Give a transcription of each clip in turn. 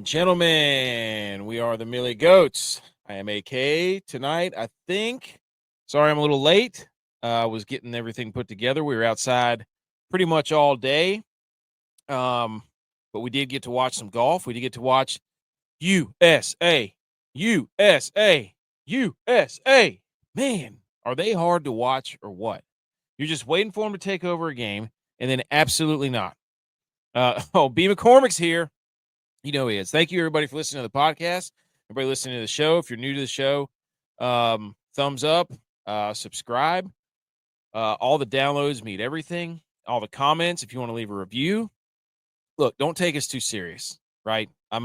and gentlemen, we are the Millie Goats. I am AK tonight. I think. Sorry, I'm a little late. I was getting everything put together. We were outside pretty much all day. But we did get to watch some golf. We did get to watch USA. USA. USA. Man, are they hard to watch or what? You're just waiting for them to take over a game, and then absolutely not. B. McCormick's here. You know he is. Thank you, everybody, for listening to the podcast. Everybody listening to the show. If you're new to the show, thumbs up, subscribe. All the downloads mean everything. All the comments, if you want to leave a review. Look, don't take us too serious, right? I'm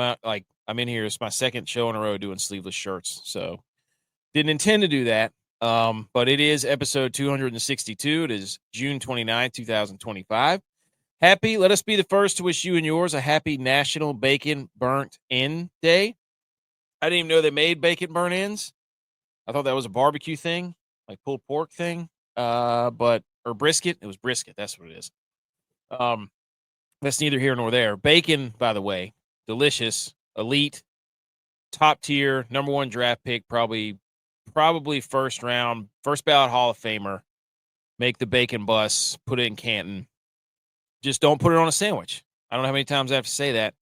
in here. It's my second show in a row doing sleeveless shirts, so didn't intend to do that. But it is episode 262. It is June 29, 2025. Let us be the first to wish you and yours a happy National Bacon Burnt End Day. I didn't even know they made bacon burnt ends. I thought that was a barbecue thing, like pulled pork thing, or brisket. It was brisket. That's what it is. That's neither here nor there. Bacon, by the way, delicious, elite, top tier, number one draft pick, probably first round, first ballot Hall of Famer. Make the bacon bus, put it in Canton. Just don't put it on a sandwich. I don't know how many times I have to say that.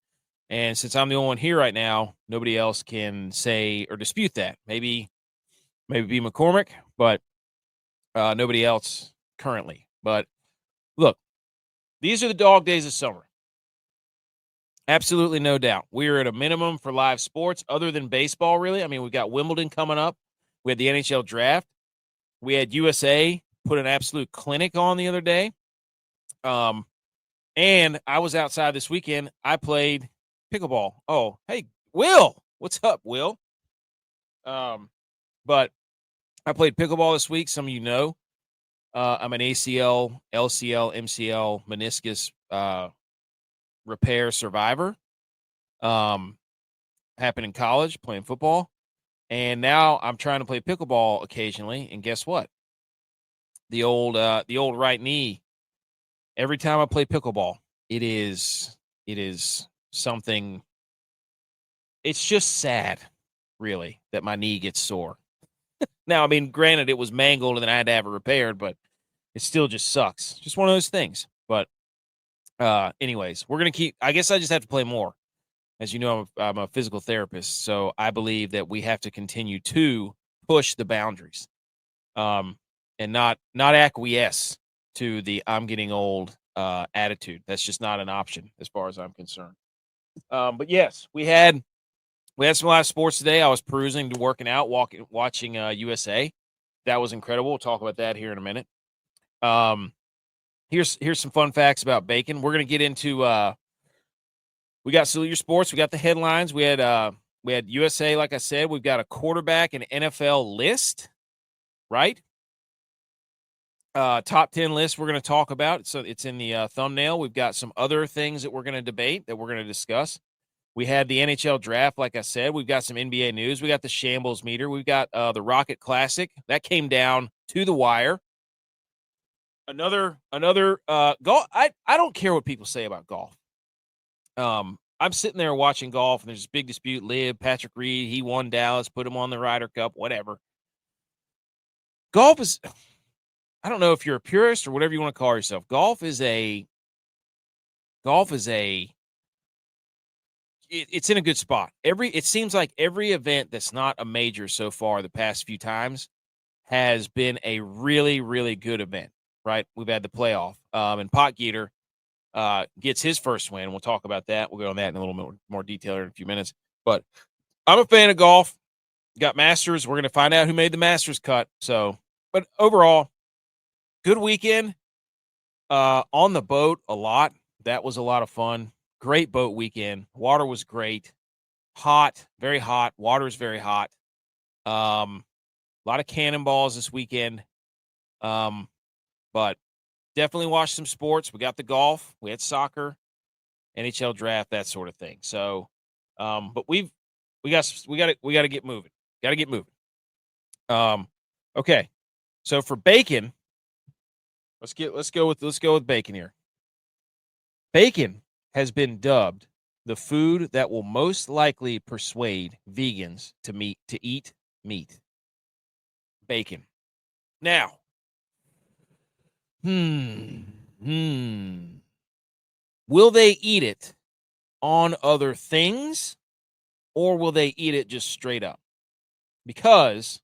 And since I'm the only one here right now, nobody else can say or dispute that. Maybe B. McCormick, but nobody else currently. But look, these are the dog days of summer. Absolutely no doubt. We're at a minimum for live sports other than baseball, really. I mean, we've got Wimbledon coming up. We had the NHL draft. We had USA put an absolute clinic on the other day. And I was outside this weekend. I played pickleball. Oh, hey, Will. What's up, Will? But I played pickleball this week. Some of you know. I'm an ACL, LCL, MCL, meniscus repair survivor. Happened in college, playing football. And now I'm trying to play pickleball occasionally. And guess what? The old right knee. Every time I play pickleball, it is something. It's just sad, really, that my knee gets sore. Now, I mean, granted, it was mangled and then I had to have it repaired, but it still just sucks. Just one of those things. But anyways, we're going to keep – I guess I just have to play more. As you know, I'm a physical therapist, so I believe that we have to continue to push the boundaries and not acquiesce to the I'm getting old attitude. That's just not an option as far as I'm concerned. But yes, we had some live sports today. I was perusing to working out, watching USA. That was incredible. We'll talk about that here in a minute. Here's some fun facts about bacon. We're going to get into we got Salute Your Sports. We got the headlines. We had USA, like I said. We've got a quarterback and NFL list, right? Top 10 list we're going to talk about. So it's in the thumbnail. We've got some other things that we're going to debate, that we're going to discuss. We had the NHL draft, like I said. We've got some NBA news. We got the Shambles Meter. We've got the Rocket Classic. That came down to the wire. Another golf. I don't care what people say about golf. I'm sitting there watching golf, and there's this big dispute. Patrick Reed, he won Dallas, put him on the Ryder Cup, whatever. Golf is... I don't know if you're a purist or whatever you want to call yourself. Golf is it's in a good spot. It seems like every event that's not a major so far the past few times has been a really, really good event, right? We've had the playoff, and Potgieter gets his first win. We'll talk about that. We'll go on that in a little more detail in a few minutes. But I'm a fan of golf. Got Masters. We're going to find out who made the Masters cut. So, but overall, good weekend. On the boat a lot. That was a lot of fun. Great boat weekend. Water was great. Hot, very hot. Water's very hot. A lot of cannonballs this weekend. But definitely watched some sports. We got the golf. We had soccer, NHL draft, that sort of thing. So, but we got to get moving. Got to get moving. Okay. So for bacon, let's go with bacon here. Bacon has been dubbed the food that will most likely persuade vegans to eat meat. Bacon. Now, will they eat it on other things, or will they eat it just straight up? Because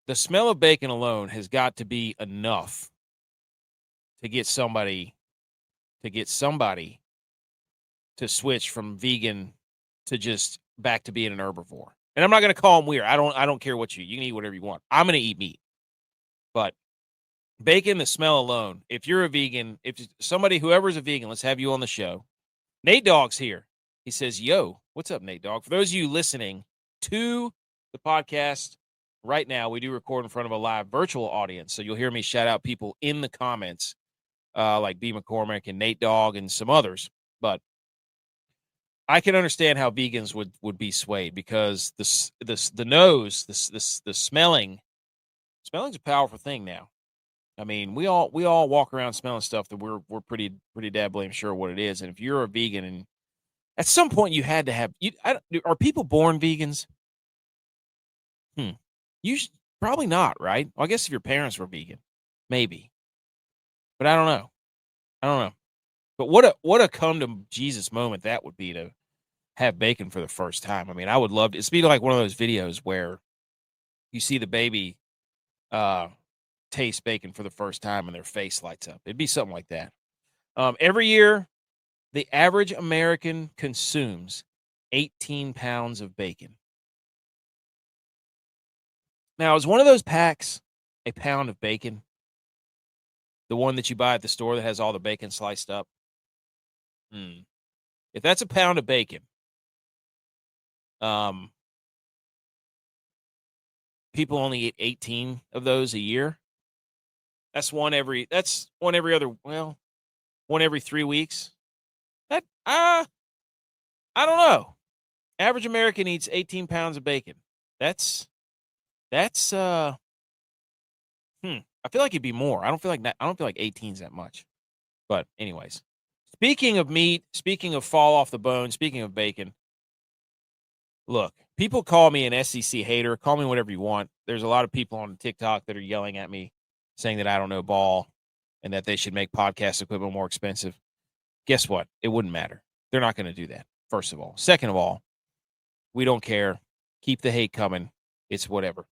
the smell of bacon alone has got to be enough to get somebody to switch from vegan to just back to being an herbivore. And I'm not going to call them weird. I don't care what you can eat whatever you want. I'm going to eat meat. But bacon, the smell alone, if you're a vegan, whoever's a vegan, let's have you on the show. Nate Dogg's here. He says, yo, what's up, Nate Dogg? For those of you listening to the podcast right now, we do record in front of a live virtual audience. So you'll hear me shout out people in the comments, like B. McCormick and Nate Dogg and some others. But I can understand how vegans would be swayed, because the nose, the smelling's a powerful thing now. I mean, we all walk around smelling stuff that we're pretty dabbling sure what it is. And if you're a vegan, and at some point you had to have, are people born vegans? Probably not, right? Well, I guess if your parents were vegan, maybe, but I don't know. But what a come to Jesus moment that would be, to have bacon for the first time. I mean, I would love to. It's be like one of those videos where you see the baby taste bacon for the first time and their face lights up. It'd be something like that. Every year, the average American consumes 18 pounds of bacon. Now, is one of those packs a pound of bacon? The one that you buy at the store that has all the bacon sliced up? If that's a pound of bacon, people only eat 18 of those a year. That's one every 3 weeks. That I don't know. Average American eats 18 pounds of bacon. That's I feel like it'd be more. I don't feel like 18 is that much. But anyways, speaking of meat, speaking of fall off the bone, speaking of bacon, look, people call me an SEC hater. Call me whatever you want. There's a lot of people on TikTok that are yelling at me, saying that I don't know ball and that they should make podcast equipment more expensive. Guess what? It wouldn't matter. They're not going to do that, first of all. Second of all, we don't care. Keep the hate coming. It's whatever.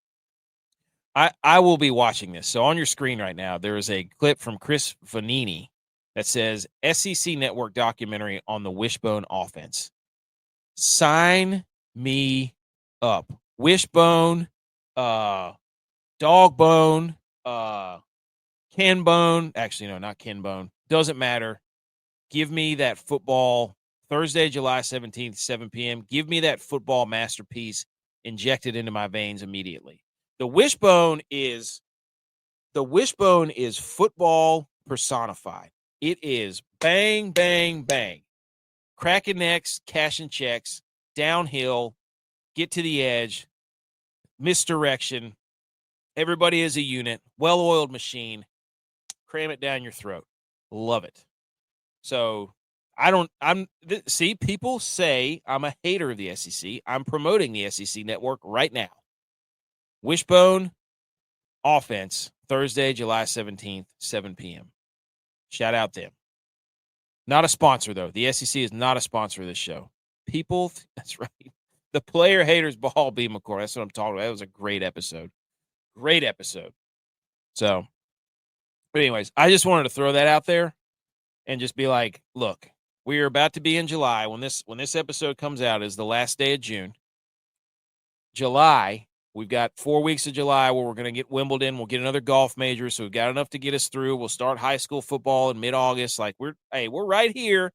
I will be watching this. So on your screen right now, there is a clip from Chris Vanini that says SEC Network documentary on the Wishbone offense. Sign me up. Wishbone, Dogbone, Kenbone. Actually, no, not Kenbone. Doesn't matter. Give me that football. Thursday, July 17th, 7 p.m. Give me that football masterpiece injected into my veins immediately. The wishbone is football personified. It is bang, bang, bang. Cracking necks, cashing checks, downhill, get to the edge, misdirection. Everybody is a unit, well-oiled machine. Cram it down your throat. Love it. So see, people say I'm a hater of the SEC. I'm promoting the SEC Network right now. Wishbone offense, Thursday, July 17th, 7 p.m. Shout out them. Not a sponsor, though. The SEC is not a sponsor of this show. People, that's right. The player haters ball, B. McCord. That's what I'm talking about. That was a great episode. Great episode. So, but anyways, I just wanted to throw that out there and just be like, look, we are about to be in July. When this episode comes out is the last day of June. July, we've got 4 weeks of July where we're going to get Wimbledon. We'll get another golf major, so we've got enough to get us through. We'll start high school football in mid-August. Like, we're right here.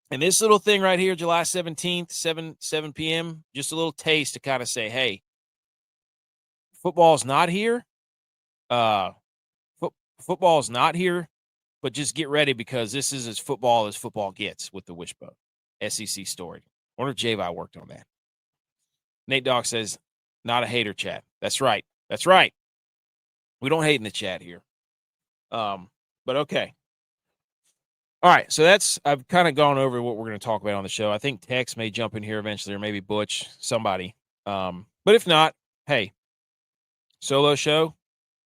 And this little thing right here, July 17th, 7 p.m., just a little taste to kind of say, hey, football's not here. Football's not here, but just get ready because this is as football gets with the Wishbone. SEC story. I wonder if G.U.Y.S worked on that. Nate Dogg says, not a hater chat. That's right. That's right. We don't hate in the chat here. But okay. All right, so I've kind of gone over what we're going to talk about on the show. I think Tex may jump in here eventually, or maybe Butch, somebody. But if not, hey, solo show,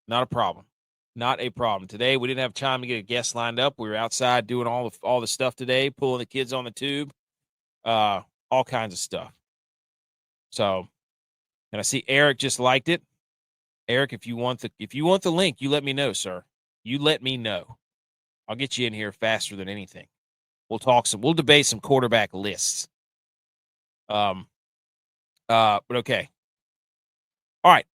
not a problem. Not a problem. Today we didn't have time to get a guest lined up. We were outside doing all the stuff today, pulling the kids on the tube, all kinds of stuff. So, and I see Eric just liked it. Eric, if you want the link, you let me know, sir. You let me know. I'll get you in here faster than anything. We'll debate some quarterback lists. But okay. All right.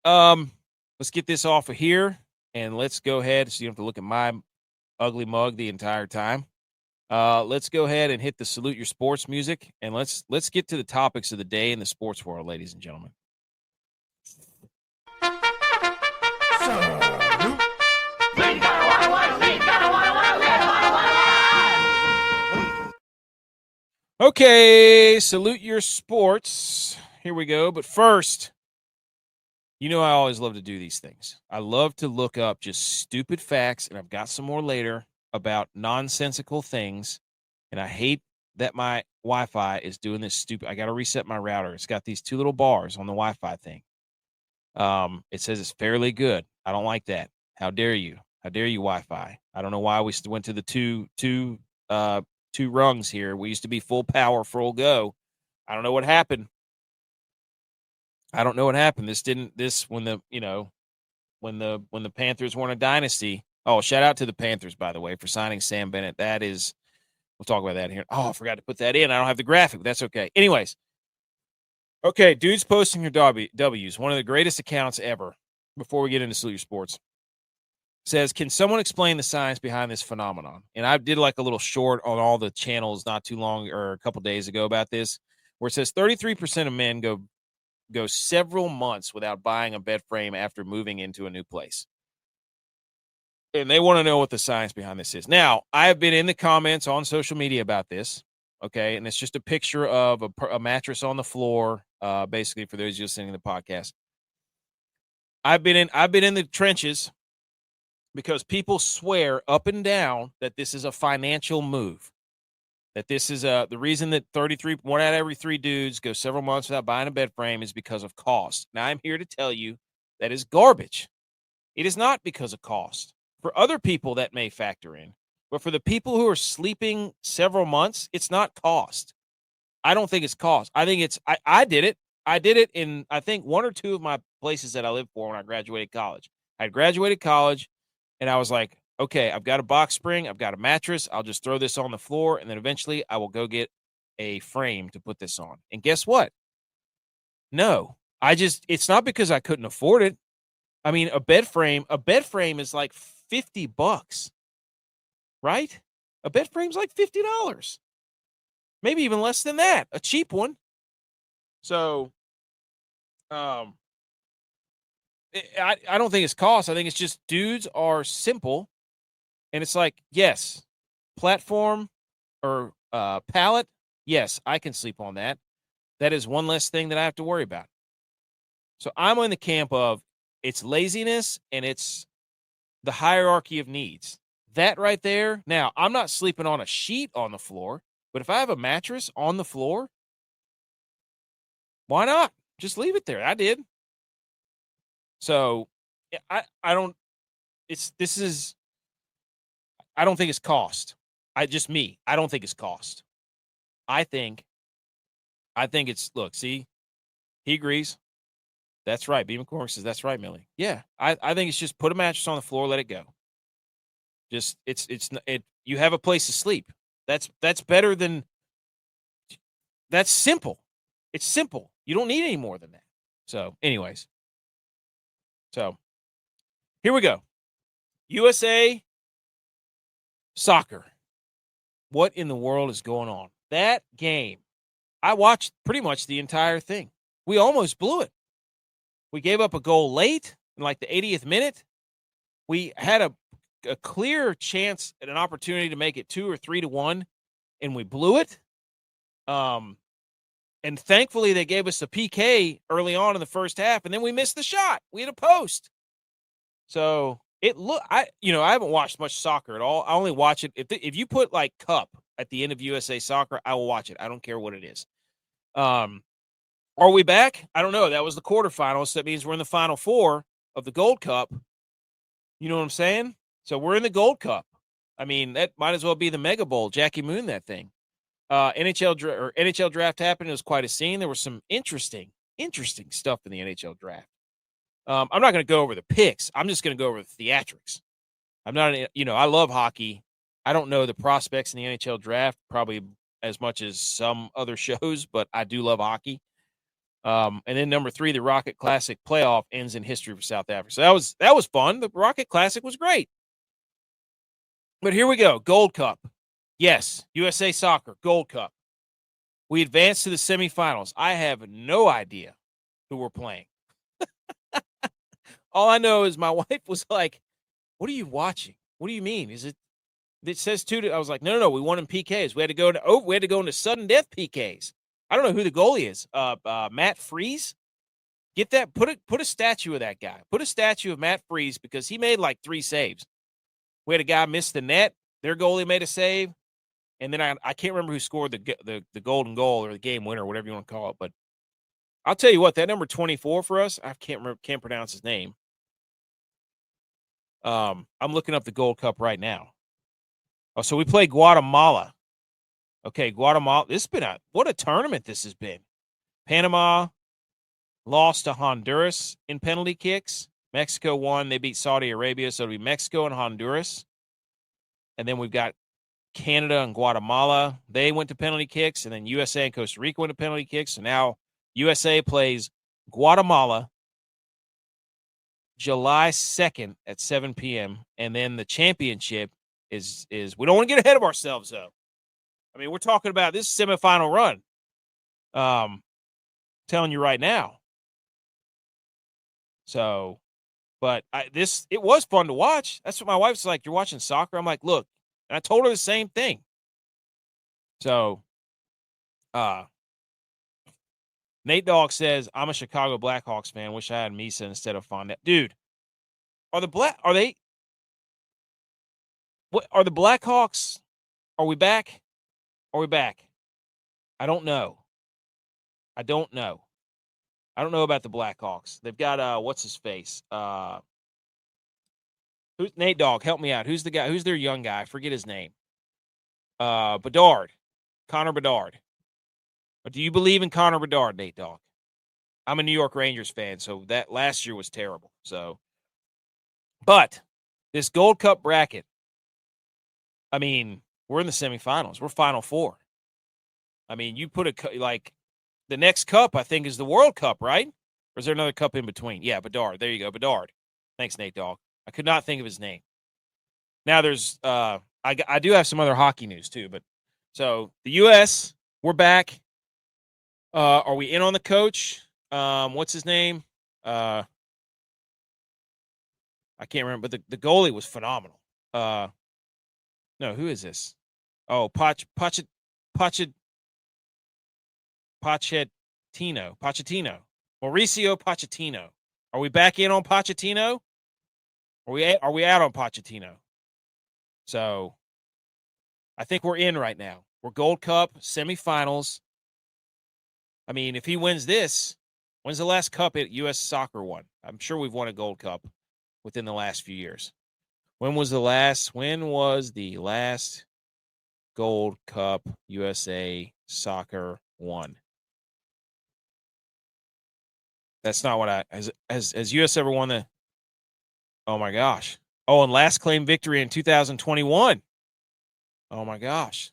Let's get this off of here and let's go ahead. So you don't have to look at my ugly mug the entire time. Let's go ahead and hit the salute your sports music, and let's get to the topics of the day in the sports world, ladies and gentlemen. Okay, salute your sports. Here we go. But first, I always love to do these things. I love to look up just stupid facts, and I've got some more later about nonsensical things. And I hate that my Wi-Fi is doing this stupid. I got to reset my router. It's got these two little bars on the Wi-Fi thing. It says it's fairly good. I don't like that. How dare you? How dare you, Wi-Fi? I don't know why we went to the two rungs here. We used to be full power, full go. I don't know what happened. When the Panthers weren't a dynasty. Oh, shout out to the Panthers, by the way, for signing Sam Bennett. We'll talk about that here. Oh, I forgot to put that in. I don't have the graphic. That's okay. Anyways. Okay, dudes posting your W's. One of the greatest accounts ever. Before we get into Salute Your Sports. Says, can someone explain the science behind this phenomenon? And I did like a little short on all the channels not too long or a couple days ago about this, where it says 33% of men go several months without buying a bed frame after moving into a new place. And they want to know what the science behind this is. Now, I have been in the comments on social media about this, okay? And it's just a picture of a mattress on the floor, basically, for those of you listening to the podcast. I've been in the trenches because people swear up and down that this is a financial move. That this is the reason that 1 out of every 3 dudes go several months without buying a bed frame is because of cost. Now, I'm here to tell you that is garbage. It is not because of cost. For other people, that may factor in. But for the people who are sleeping several months, it's not cost. I don't think it's cost. I think it's – I did it. I did it in, I think, 1 or 2 of my places that I lived for when I graduated college. I graduated college, and I was like, okay, I've got a box spring. I've got a mattress. I'll just throw this on the floor, and then eventually I will go get a frame to put this on. And guess what? No. It's not because I couldn't afford it. I mean, a bed frame is like $50, right? A bed frame's like $50. Maybe even less than that. A cheap one. So, I don't think it's cost. I think it's just dudes are simple. And it's like, yes, platform or pallet, yes, I can sleep on that. That is one less thing that I have to worry about. So I'm in the camp of it's laziness and it's the hierarchy of needs. That right there. Now, I'm not sleeping on a sheet on the floor, but if I have a mattress on the floor, why not? Just leave it there. I did. So I don't think it's cost. I don't think it's cost. I think it's, look, see, he agrees. That's right. B. McCormick says, that's right, Millie. Yeah. I think it's just put a mattress on the floor, let it go. Just, you have a place to sleep. That's better than, that's simple. It's simple. You don't need any more than that. So anyways, here we go. USA soccer. What in the world is going on? That game, I watched pretty much the entire thing. We almost blew it. We gave up a goal late in like the 80th minute. We had a clear chance at an opportunity to make it 2 or 3-1, and we blew it. And thankfully they gave us a PK early on in the first half, and then we missed the shot. We had a post. So I haven't watched much soccer at all. I only watch it if you put like Cup at the end of USA Soccer, I will watch it. I don't care what it is. Are we back? I don't know. That was the quarterfinals. So that means we're in the final four of the Gold Cup. You know what I'm saying? So we're in the Gold Cup. I mean, that might as well be the Mega Bowl. Jackie Moon, that thing. NHL draft happened. It was quite a scene. There was some interesting stuff in the NHL draft. I'm not going to go over the picks. I'm just going to go over the theatrics. I'm not, I love hockey. I don't know the prospects in the NHL draft probably as much as some other shows, but I do love hockey. And then number 3, the Rocket Classic playoff ends in history for South Africa. So that was fun. The Rocket Classic was great. But here we go. Gold Cup. Yes, USA Soccer, Gold Cup. We advanced to the semifinals. I have no idea who we're playing. All I know is my wife was like, "What are you watching? What do you mean? Is it says 2 I was like, "No. We won in PKs. We had to go into sudden death PKs." I don't know who the goalie is. Matt Freese. Get that. Put a statue of that guy. Put a statue of Matt Freese because he made like 3 saves. We had a guy miss the net. Their goalie made a save. And then I can't remember who scored the golden goal or the game winner, or whatever you want to call it. But I'll tell you what, that number 24 for us, I can't pronounce his name. I'm looking up the Gold Cup right now. Oh, so we play Guatemala. Okay, Guatemala. What a tournament this has been. Panama lost to Honduras in penalty kicks. Mexico won. They beat Saudi Arabia, so it'll be Mexico and Honduras. And then we've got Canada and Guatemala. They went to penalty kicks, and then USA and Costa Rica went to penalty kicks. So now USA plays Guatemala July 2nd at 7 p.m. And then the championship is we don't want to get ahead of ourselves, though. I mean, we're talking about this semifinal run. Telling you right now. So, but it was fun to watch. That's what my wife's like. You're watching soccer? I'm like, look, and I told her the same thing. So, Nate Dogg says, I'm a Chicago Blackhawks fan. Wish I had Misa instead of Fonda. Dude, are the Blackhawks? Are we back? Are we back? I don't know. I don't know about the Blackhawks. They've got what's his face? Who's Nate Dogg? Help me out. Who's the guy? Who's their young guy? I forget his name. Bedard. Connor Bedard. But do you believe in Connor Bedard, Nate Dogg? I'm a New York Rangers fan, so that last year was terrible. So, but this Gold Cup bracket, I mean, we're in the semifinals. We're Final Four. I mean, you put the next cup, I think, is the World Cup, right? Or is there another cup in between? Yeah, Bedard. There you go, Bedard. Thanks, Nate Dogg. I could not think of his name. Now there's I do have some other hockey news too, but so the U.S. we're back. Are we in on the coach? What's his name? I can't remember, but the goalie was phenomenal. No, who is this? Oh, Pochettino. Mauricio Pochettino. Are we back in on Pochettino? Are we out on Pochettino? So I think we're in right now. We're Gold Cup semifinals. I mean, if he wins this, when's the last cup at U.S. Soccer won? I'm sure we've won a Gold Cup within the last few years. When was the last Gold Cup USA Soccer won? That's not what has U.S. ever won the? Oh my gosh! Oh, and last claim victory in 2021. Oh my gosh!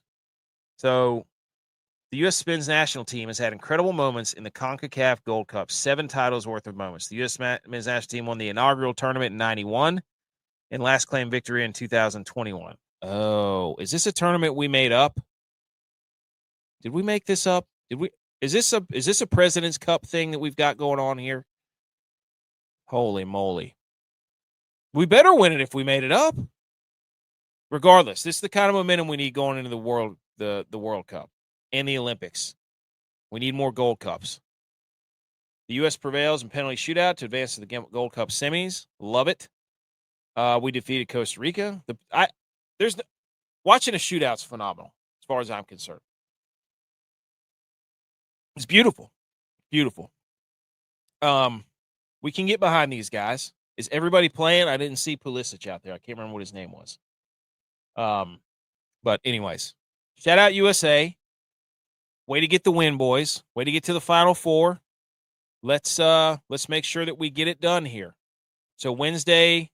So the U.S. men's national team has had incredible moments in the CONCACAF Gold Cup. 7 titles worth of moments. The U.S. men's national team won the inaugural tournament in '91 and last claim victory in 2021. Oh, is this a tournament we made up? Did we make this up? Is this a President's Cup thing that we've got going on here? Holy moly. We better win it if we made it up. Regardless, this is the kind of momentum we need going into the World Cup and the Olympics. We need more Gold Cups. The U.S. prevails in penalty shootout to advance to the Gold Cup semis. Love it. We defeated Costa Rica. Watching a shootout's phenomenal as far as I'm concerned. It's beautiful. Beautiful. We can get behind these guys. Is everybody playing? I didn't see Pulisic out there. I can't remember what his name was. But anyways, shout out USA. Way to get the win, boys. Way to get to the Final Four. Let's make sure that we get it done here. So Wednesday,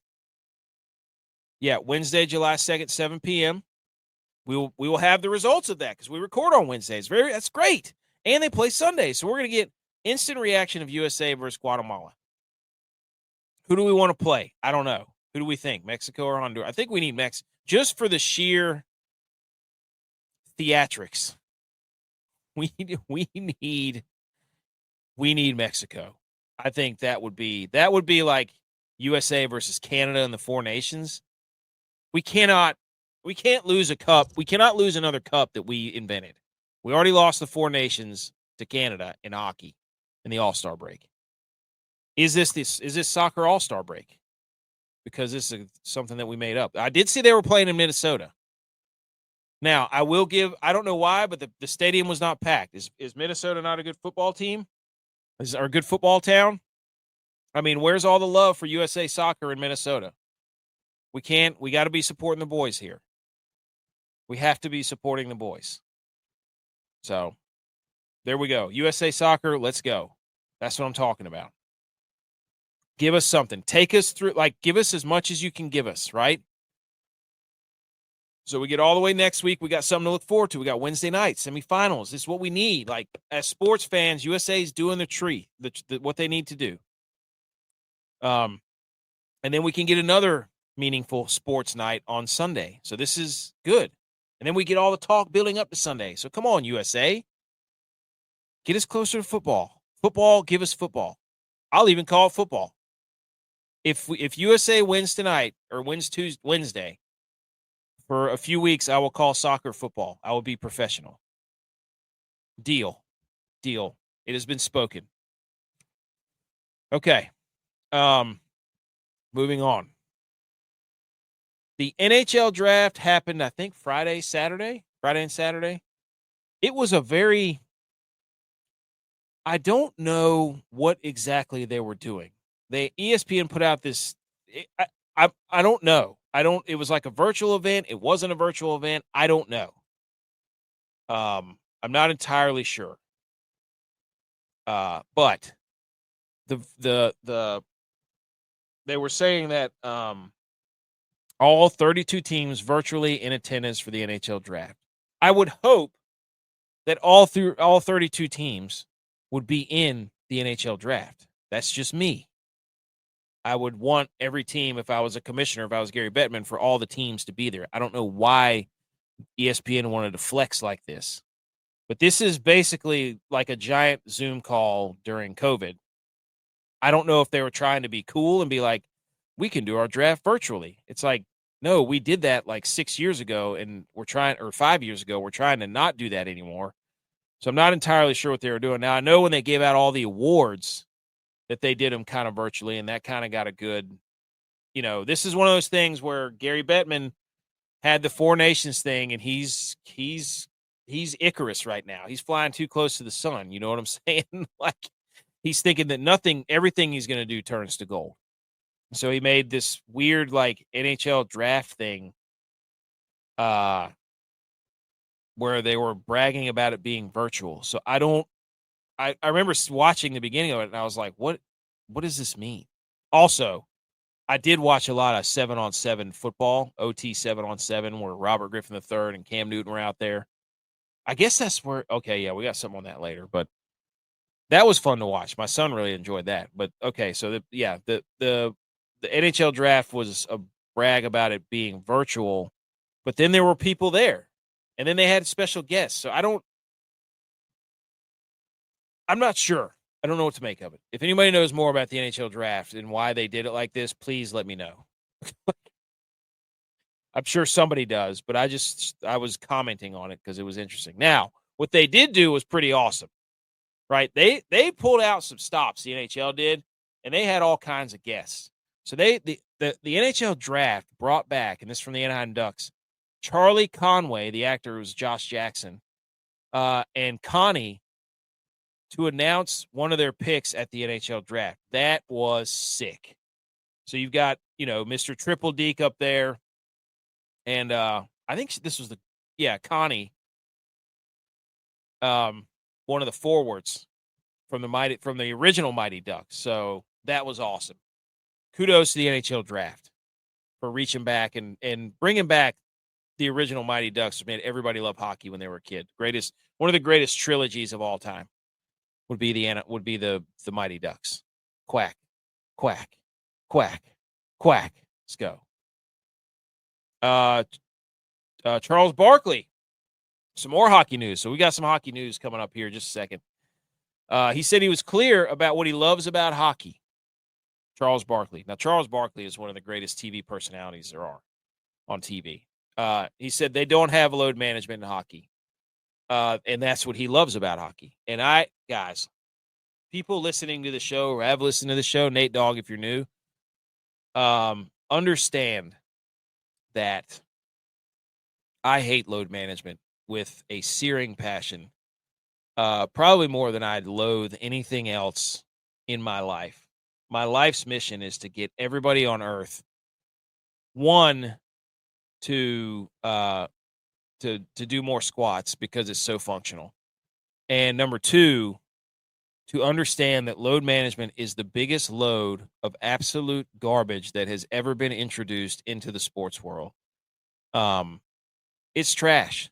July 2nd, 7 p.m. We will have the results of that because we record on Wednesdays. That's great. And they play Sunday. So we're going to get instant reaction of USA versus Guatemala. Who do we want to play? I don't know. Who do we think? Mexico or Honduras? I think we need Mexico just for the sheer theatrics. We need Mexico. I think that would be like USA versus Canada in the Four Nations. We can't lose a cup. We cannot lose another cup that we invented. We already lost the Four Nations to Canada in hockey in the All-Star break. Is this soccer All-Star break? Because this is something that we made up. I did see they were playing in Minnesota. Now, I don't know why, but the stadium was not packed. Is Minnesota not a good football team? Is our good football town? I mean, where's all the love for USA soccer in Minnesota? We got to be supporting the boys here. We have to be supporting the boys. So, there we go. USA soccer, let's go. That's what I'm talking about. Give us something. Take us through, give us as much as you can give us, right? So we get all the way next week. We got something to look forward to. We got Wednesday night, semifinals. This is what we need. As sports fans, USA's doing the tree, what they need to do. And then we can get another meaningful sports night on Sunday. So this is good. And then we get all the talk building up to Sunday. So come on, USA. Get us closer to football. Football, give us football. I'll even call it football. If USA wins tonight or wins Wednesday, for a few weeks, I will call soccer football. I will be professional. Deal. It has been spoken. Okay. Moving on. The NHL draft happened, I think, Friday and Saturday. It was I don't know what exactly they were doing. ESPN put out this, I don't know. It was like a virtual event. It wasn't a virtual event. I don't know. I'm not entirely sure. But they were saying that all 32 teams virtually in attendance for the NHL draft. I would hope that all 32 teams would be in the NHL draft. That's just me. I would want every team, if I was a commissioner, if I was Gary Bettman, for all the teams to be there. I don't know why ESPN wanted to flex like this. But this is basically like a giant Zoom call during COVID. I don't know if they were trying to be cool and be like, we can do our draft virtually. It's like, no, we did that 6 years ago, and or 5 years ago. We're trying to not do that anymore. So I'm not entirely sure what they were doing. Now, I know when they gave out all the awards that they did them kind of virtually, and that kind of got a good, this is one of those things where Gary Bettman had the Four Nations thing, and he's Icarus right now. He's flying too close to the sun. You know what I'm saying? He's thinking that everything he's going to do turns to gold. So he made this weird NHL draft thing where they were bragging about it being virtual. So I remember watching the beginning of it, and I was like, what does this mean? Also, I did watch a lot of 7-on-7 football, OT 7-on-7, where Robert Griffin III and Cam Newton were out there. I guess that's where, okay, yeah, we got something on that later, but that was fun to watch. My son really enjoyed that. But okay, so the NHL draft was a brag about it being virtual, but then there were people there, and then they had special guests. So I'm not sure. I don't know what to make of it. If anybody knows more about the NHL draft and why they did it like this, please let me know. I'm sure somebody does, but I was commenting on it because it was interesting. Now, what they did do was pretty awesome, right? They pulled out some stops, the NHL did, and they had all kinds of guests. So the NHL draft brought back, and this is from the Anaheim Ducks, Charlie Conway, the actor who was Josh Jackson, and Connie to announce one of their picks at the NHL draft. That was sick. So you've got, Mr. Triple Deke up there. And I think this was Connie, one of the forwards from the original Mighty Ducks. So that was awesome. Kudos to the NHL draft for reaching back and bringing back the original Mighty Ducks, which made everybody love hockey when they were a kid. One of the greatest trilogies of all time would be the Mighty Ducks. Quack, quack, quack, quack. Let's go. Charles Barkley. Some more hockey news. So we got some hockey news coming up here in just a second. He said he was clear about what he loves about hockey. Charles Barkley. Now, Charles Barkley is one of the greatest TV personalities there are on TV. He said they don't have load management in hockey. And that's what he loves about hockey. And guys, people listening to the show or have listened to the show, Nate Dogg, if you're new, understand that I hate load management with a searing passion, probably more than I'd loathe anything else in my life. My life's mission is to get everybody on Earth, one, to do more squats because it's so functional, and number two, to understand that load management is the biggest load of absolute garbage that has ever been introduced into the sports world. It's trash.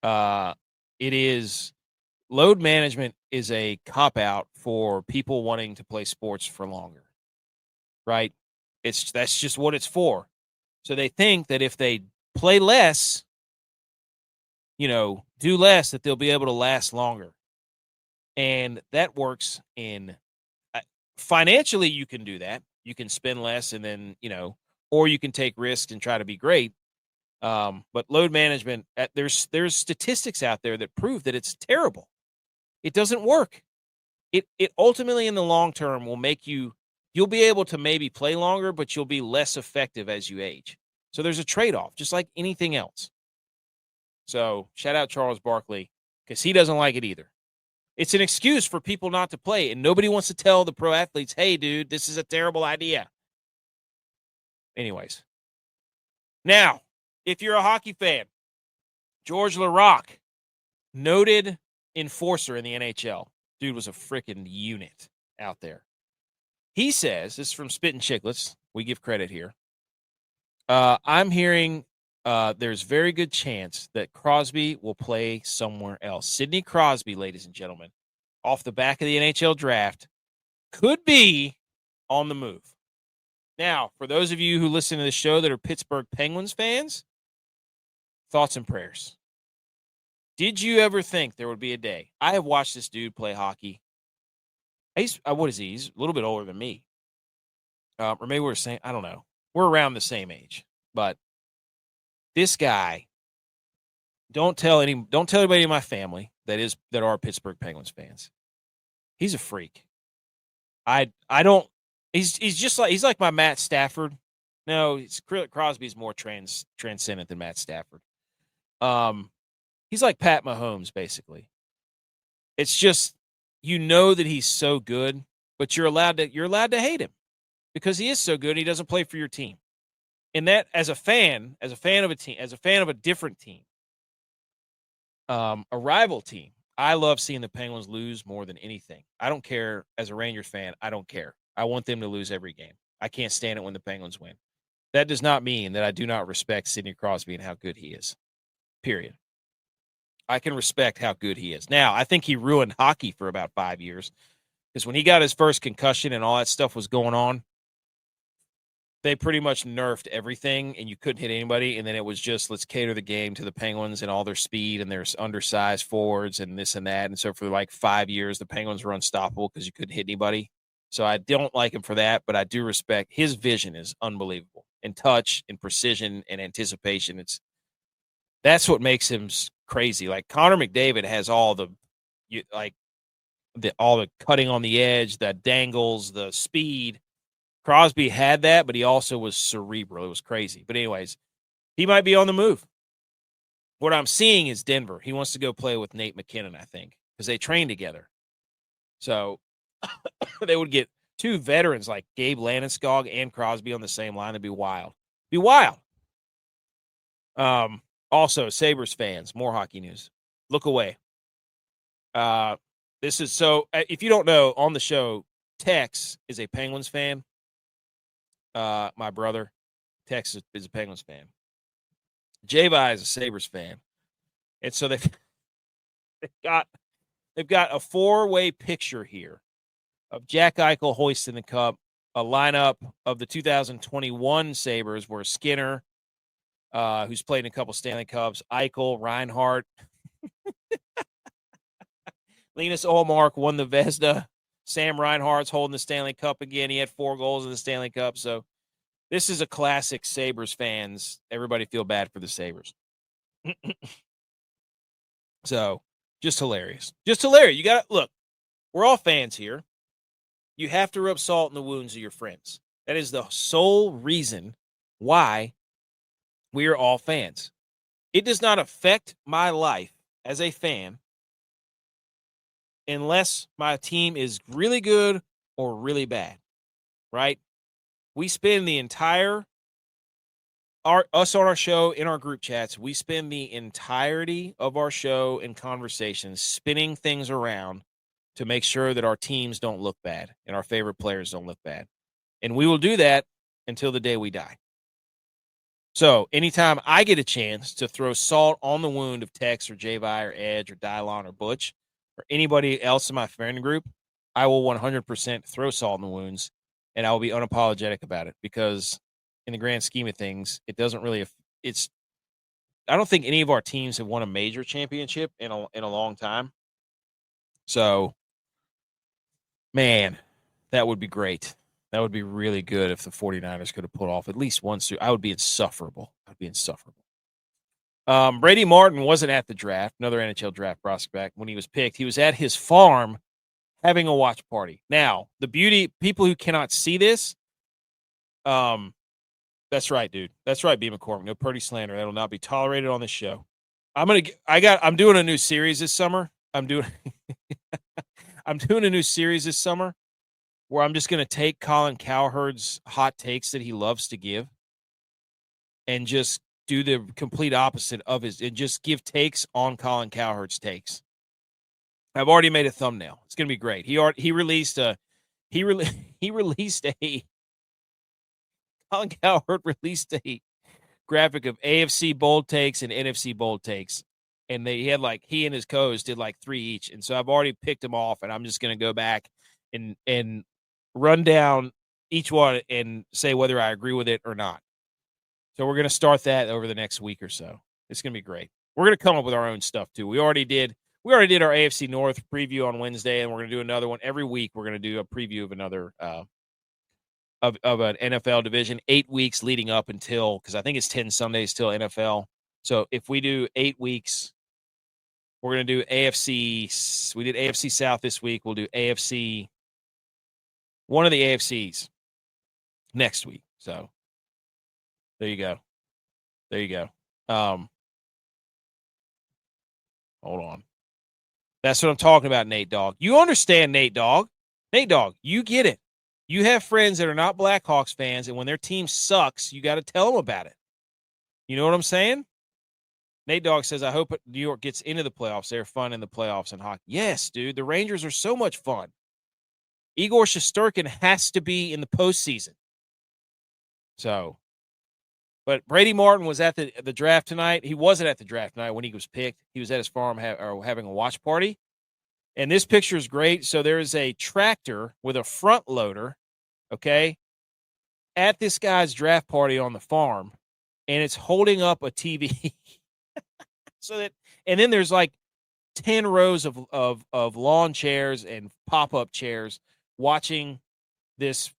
It is load management is a cop-out for people wanting to play sports for longer, right? That's just what it's for. So they think that if they play less, do less, that they'll be able to last longer. And that works financially, you can do that. You can spend less and then, or you can take risks and try to be great. But load management, there's statistics out there that prove that it's terrible. It doesn't work. It ultimately in the long term will make you'll be able to maybe play longer, but you'll be less effective as you age. So there's a trade-off, just like anything else. So shout out Charles Barkley, because he doesn't like it either. It's an excuse for people not to play, and nobody wants to tell the pro athletes, hey, dude, this is a terrible idea. Anyways. Now, if you're a hockey fan, George Laraque, noted enforcer in the NHL. Dude was a freaking unit out there. He says, this is from Spittin' Chicklets, we give credit here, I'm hearing there's very good chance that Crosby will play somewhere else. Sidney Crosby, ladies and gentlemen, off the back of the NHL draft, could be on the move. Now, for those of you who listen to the show that are Pittsburgh Penguins fans, thoughts and prayers. Did you ever think there would be a day? I have watched this dude play hockey. What is he? He's a little bit older than me. Or maybe we're the same. I don't know. We're around the same age. But this guy, don't tell anybody in my family that are Pittsburgh Penguins fans. He's a freak. I don't. He's like my Matt Stafford. No, Crosby's more transcendent than Matt Stafford. He's like Pat Mahomes, basically. It's just that he's so good, but you're allowed to hate him because he is so good and he doesn't play for your team. And that, as a fan of a team, as a fan of a different team, a rival team, I love seeing the Penguins lose more than anything. I don't care. As a Rangers fan, I don't care. I want them to lose every game. I can't stand it when the Penguins win. That does not mean that I do not respect Sidney Crosby and how good he is. Period. I can respect how good he is. Now, I think he ruined hockey for about 5 years because when he got his first concussion and all that stuff was going on, they pretty much nerfed everything and you couldn't hit anybody. And then it was just, let's cater the game to the Penguins and all their speed and their undersized forwards and this and that. And so for like 5 years, the Penguins were unstoppable because you couldn't hit anybody. So I don't like him for that, but I do respect his vision is unbelievable. And touch and precision and anticipation. That's what makes him crazy. Like Connor McDavid has all the cutting on the edge, the dangles, the speed. Crosby had that, but he also was cerebral. It was crazy. But anyways, he might be on the move. What I'm seeing is Denver. He wants to go play with Nate McKinnon, I think, because they train together. So they would get two veterans like Gabe Landeskog and Crosby on the same line. It'd be wild. Be wild. Also, Sabres fans, more hockey news. Look away. This is so. If you don't know, on the show, Tex is a Penguins fan. My brother, Tex is a Penguins fan. G.U.Y.S is a Sabres fan, and so they've got a four-way picture here of Jack Eichel hoisting the cup. A lineup of the 2021 Sabres were Skinner, who's played in a couple Stanley Cups, Eichel, Reinhart. Linus Ullmark won the Vezina. Sam Reinhart's holding the Stanley Cup again. He had 4 goals in the Stanley Cup. So this is a classic Sabres fans. Everybody feel bad for the Sabres. So just hilarious. Just hilarious. You got to look, we're all fans here. You have to rub salt in the wounds of your friends. That is the sole reason why we are all fans. It does not affect my life as a fan unless my team is really good or really bad, right? We spend the entire, us on our show, in our group chats, we spend the entirety of our show and conversations spinning things around to make sure that our teams don't look bad and our favorite players don't look bad. And we will do that until the day we die. So anytime I get a chance to throw salt on the wound of Tex or J-Vi or Edge or Dylon or Butch or anybody else in my friend group, I will 100% throw salt in the wounds, and I will be unapologetic about it because in the grand scheme of things, it doesn't really – I don't think any of our teams have won a major championship in a long time. So, man, that would be great. That would be really good if the 49ers could have pulled off at least one suit. I would be insufferable. I'd be insufferable. Brady Martin wasn't at the draft, another NHL draft prospect. When he was picked, he was at his farm having a watch party. Now, the beauty, people who cannot see this, that's right, dude. That's right, B. McCormick. No Purdy slander. That will not be tolerated on this show. I'm doing a new series this summer. I'm doing a new series this summer where I'm just going to take Colin Cowherd's hot takes that he loves to give and just do the complete opposite of his, and just give takes on Colin Cowherd's takes. I've already made a thumbnail. It's going to be great. He released a Colin Cowherd released a graphic of AFC bold takes and NFC bold takes. And he and his co-host did 3 each. And so I've already picked them off, and I'm just going to go back and run down each one and say whether I agree with it or not. So we're going to start that over the next week or so. It's going to be great. We're going to come up with our own stuff too. We already did our AFC North preview on Wednesday, and we're going to do another one every week. We're going to do a preview of another of an NFL division, 8 weeks leading up until, because I think it's 10 Sundays till NFL. So if we do 8 weeks, we're going to do AFC. We did AFC South this week. We'll do AFC, one of the AFCs next week. So there you go. There you go. Hold on. That's what I'm talking about, Nate Dogg. You understand, Nate Dogg. Nate Dogg, you get it. You have friends that are not Blackhawks fans, and when their team sucks, you got to tell them about it. You know what I'm saying? Nate Dogg says, I hope New York gets into the playoffs. They're fun in the playoffs in hockey. Yes, dude. The Rangers are so much fun. Igor Shesterkin has to be in the postseason. So, but Brady Martin was at the draft tonight. He wasn't at the draft tonight when he was picked. He was at his farm having a watch party. And this picture is great. So there is a tractor with a front loader, okay, at this guy's draft party on the farm, and it's holding up a TV. And then there's 10 rows of lawn chairs and pop-up chairs watching this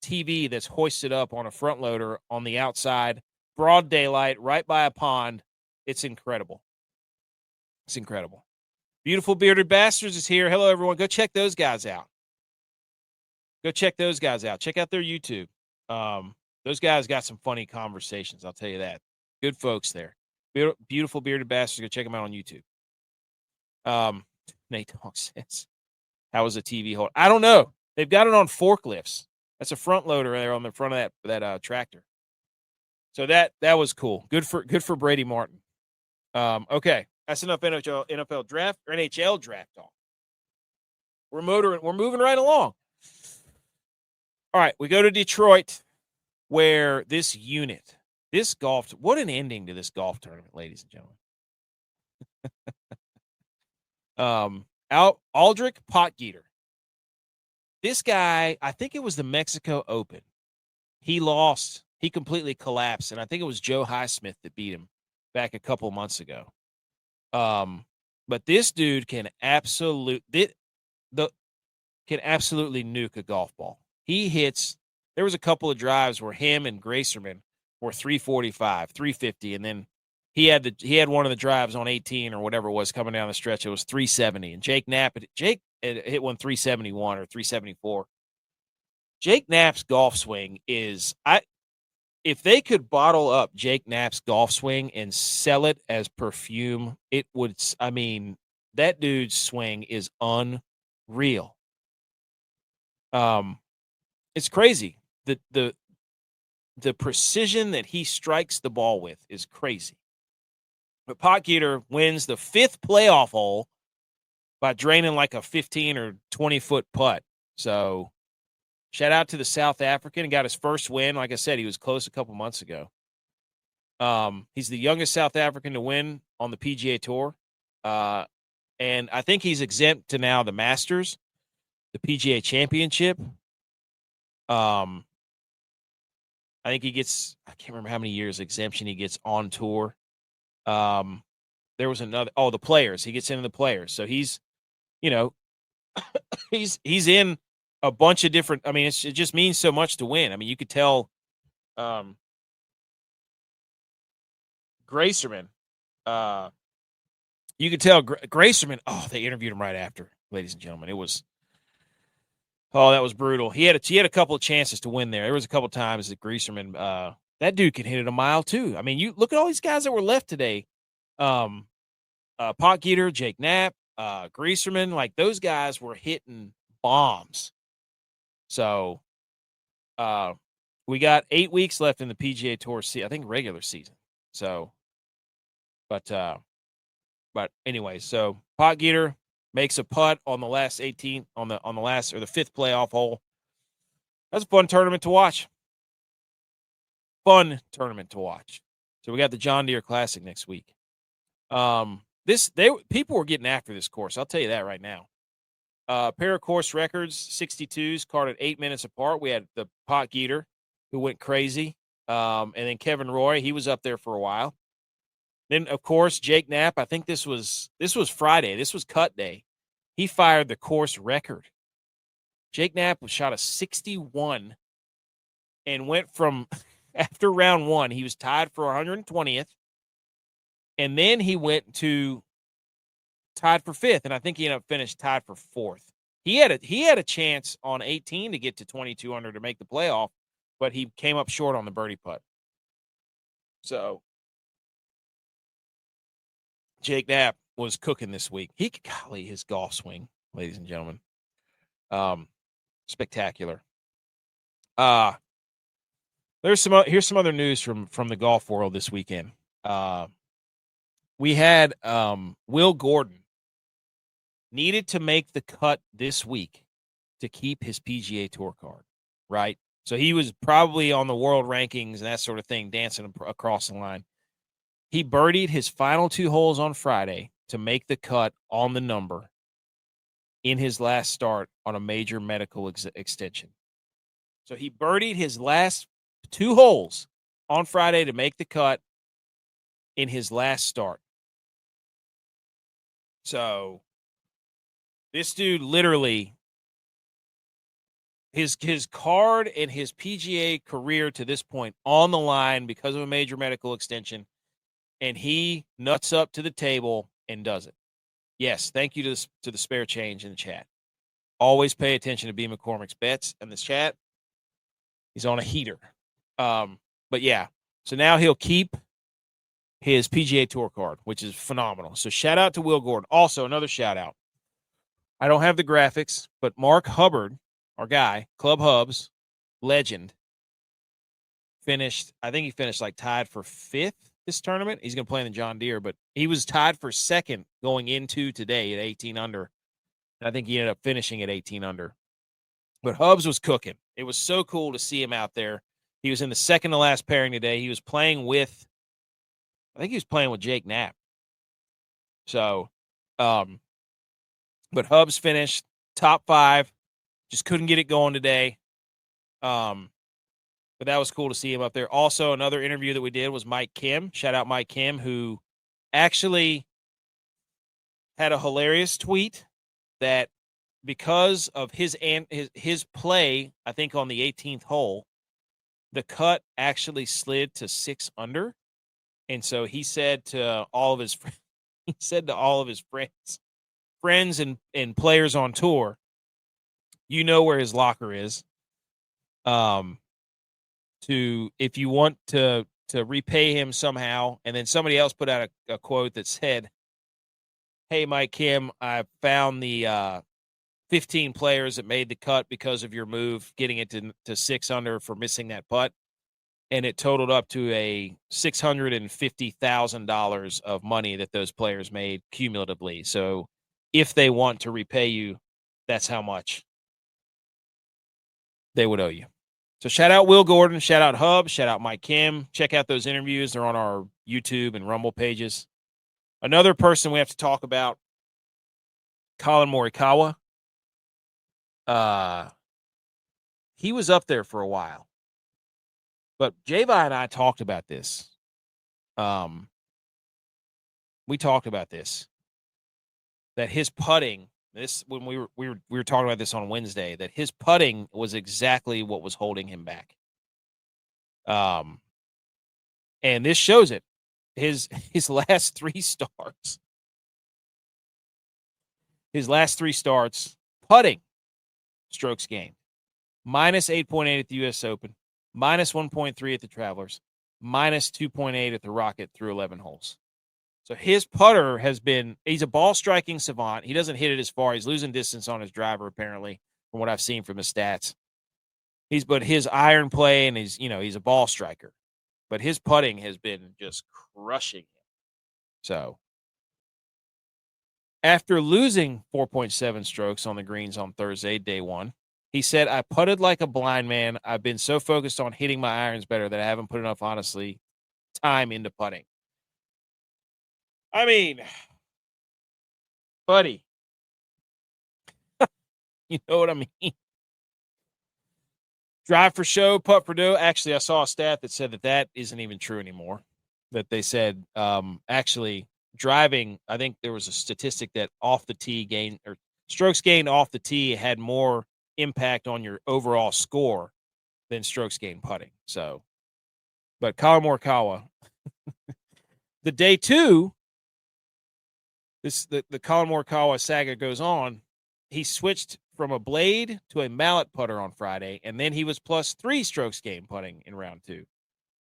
TV that's hoisted up on a front loader on the outside, broad daylight, right by a pond. It's incredible. It's incredible. Beautiful Bearded Bastards is here. Hello, everyone. Go check those guys out. Go check those guys out. Check out their YouTube. Those guys got some funny conversations. I'll tell you that. Good folks there. Beautiful bearded bastards. Go check them out on YouTube. Nate Dogg says, "How was the TV hold?" I don't know. They've got it on forklifts. That's a front loader there on the front of that tractor. So that was cool. Good for Brady Martin. Okay, that's enough NFL draft or NHL draft talk. We're moving right along. All right, we go to Detroit, where this golf, what an ending to this golf tournament, ladies and gentlemen. Aldrich Potgieter. This guy, I think it was the Mexico Open. He lost. He completely collapsed, and I think it was Joe Highsmith that beat him back a couple months ago. But this dude can absolutely nuke a golf ball. He hits. There was a couple of drives where him and Gracerman were 345, 350, and then he had one of the drives on 18 or whatever it was coming down the stretch. It was 370, and Jake had hit one 371 or 374. Jake Knapp's golf swing is if they could bottle up Jake Knapp's golf swing and sell it as perfume, it would. I mean, that dude's swing is unreal. It's crazy. The precision that he strikes the ball with is crazy. But Potgieter wins the 5th playoff hole by draining like a 15 or 20-foot putt. So shout out to the South African. He got his first win. Like I said, he was close a couple months ago. He's the youngest South African to win on the PGA Tour. And I think he's exempt to now the Masters, the PGA Championship. I think he gets, I can't remember how many years exemption he gets on tour. There was another, the Players. He gets into the Players. So he's, he's in a bunch of different, I mean, it just means so much to win. I mean, you could tell Gracerman, Gracerman, they interviewed him right after, ladies and gentlemen. It was, that was brutal. He had a couple of chances to win there. There was a couple of times that Gracerman, that dude can hit it a mile too. I mean, you look at all these guys that were left today. Potgieter, Jake Knapp, Gracerman, like those guys were hitting bombs. So, we got 8 weeks left in the PGA Tour I think regular season. So, but anyway, so Potgieter makes a putt on the last 18 on the last or the 5th playoff hole. That's a fun tournament to watch. So we got the John Deere Classic next week. People were getting after this course. I'll tell you that right now. Pair of course records, 62s, carded 8 minutes apart. We had the Potgieter, who went crazy. And then Kevin Roy, he was up there for a while. Then, of course, Jake Knapp, I think this was Friday. This was cut day. He fired the course record. Jake Knapp shot a 61 and went from, after round 1, he was tied for 120th. And then he went to tied for 5th, and I think he ended up finished tied for 4th. He had a chance on 18 to get to 22 under to make the playoff, but he came up short on the birdie putt. So Jake Knapp was cooking this week. His golf swing, ladies and gentlemen, spectacular. Here's some other news from the golf world this weekend. We had Will Gordon needed to make the cut this week to keep his PGA Tour card, right? So he was probably on the world rankings and that sort of thing, dancing across the line. He birdied his final 2 holes on Friday to make the cut on the number in his last start on a major medical extension. So he birdied his last 2 holes on Friday to make the cut in his last start. So this dude literally, his card and his PGA career to this point on the line because of a major medical extension, and he nuts up to the table and does it. Yes, thank you to the spare change in the chat. Always pay attention to B. McCormick's bets in this chat. He's on a heater. But yeah, so now he'll keep his PGA Tour card, which is phenomenal. So shout out to Will Gordon. Also, another shout out. I don't have the graphics, but Mark Hubbard, our guy, Club Hubs, legend, finished, I think he finished like tied for 5th this tournament. He's going to play in the John Deere, but he was tied for 2nd going into today at 18 under. And I think he ended up finishing at 18 under. But Hubs was cooking. It was so cool to see him out there. He was in the second to last pairing today. He was playing with, I think he was playing with Jake Knapp. So, but Hubs finished top 5. Just couldn't get it going today. But that was cool to see him up there. Also, another interview that we did was Mike Kim. Shout out Mike Kim, who actually had a hilarious tweet that because of his play, I think on the 18th hole, the cut actually slid to 6 under. And so he said to all of his friends and players on tour, you know where his locker is. If you want to repay him somehow. And then somebody else put out a quote that said, hey, Mike Kim, I found the 15 players that made the cut because of your move, getting it to 6 under for missing that putt. And it totaled up to a $650,000 of money that those players made cumulatively. So if they want to repay you, that's how much they would owe you. So shout out Will Gordon, shout out Hub, shout out Mike Kim. Check out those interviews. They're on our YouTube and Rumble pages. Another person we have to talk about, Colin Morikawa. He was up there for a while. But J-Vi and I talked about this. We talked about this. That his putting, when we were talking about this on Wednesday, that his putting was exactly what was holding him back. And this shows it. His last 3 starts. His last 3 starts, putting strokes gained. Minus 8.8 at the U.S. Open. Minus 1.3 at the Travelers. Minus 2.8 at the Rocket through 11 holes. So his putter he's a ball striking savant. He doesn't hit it as far. He's losing distance on his driver, apparently, from what I've seen from his stats. But his iron play and he's a ball striker. But his putting has been just crushing him. So after losing 4.7 strokes on the greens on Thursday, day 1, he said, I putted like a blind man. I've been so focused on hitting my irons better that I haven't put enough, honestly, time into putting. I mean, buddy, you know what I mean? Drive for show, putt for dough. Actually, I saw a stat that said that isn't even true anymore. That they said, actually, driving, I think there was a statistic that off the tee gain or strokes gained off the tee had more impact on your overall score than strokes gained putting. So, but Colin Morikawa, the day 2, the Colin Morikawa saga goes on. He switched from a blade to a mallet putter on Friday, and then he was plus 3 strokes gained putting in round 2.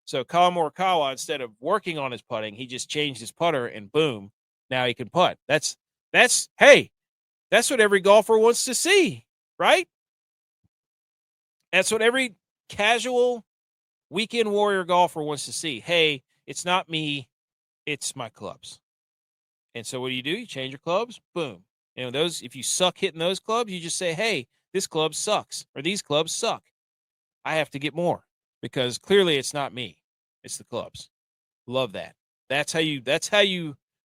So Colin Morikawa, instead of working on his putting, he just changed his putter, and boom, now he can putt. That's what every golfer wants to see, right? That's what every casual weekend warrior golfer wants to see. Hey, it's not me, it's my clubs. And so what do? You change your clubs, boom. Those, if you suck hitting those clubs, you just say, hey, this club sucks, or these clubs suck. I have to get more, because clearly it's not me, it's the clubs. Love that. That's how you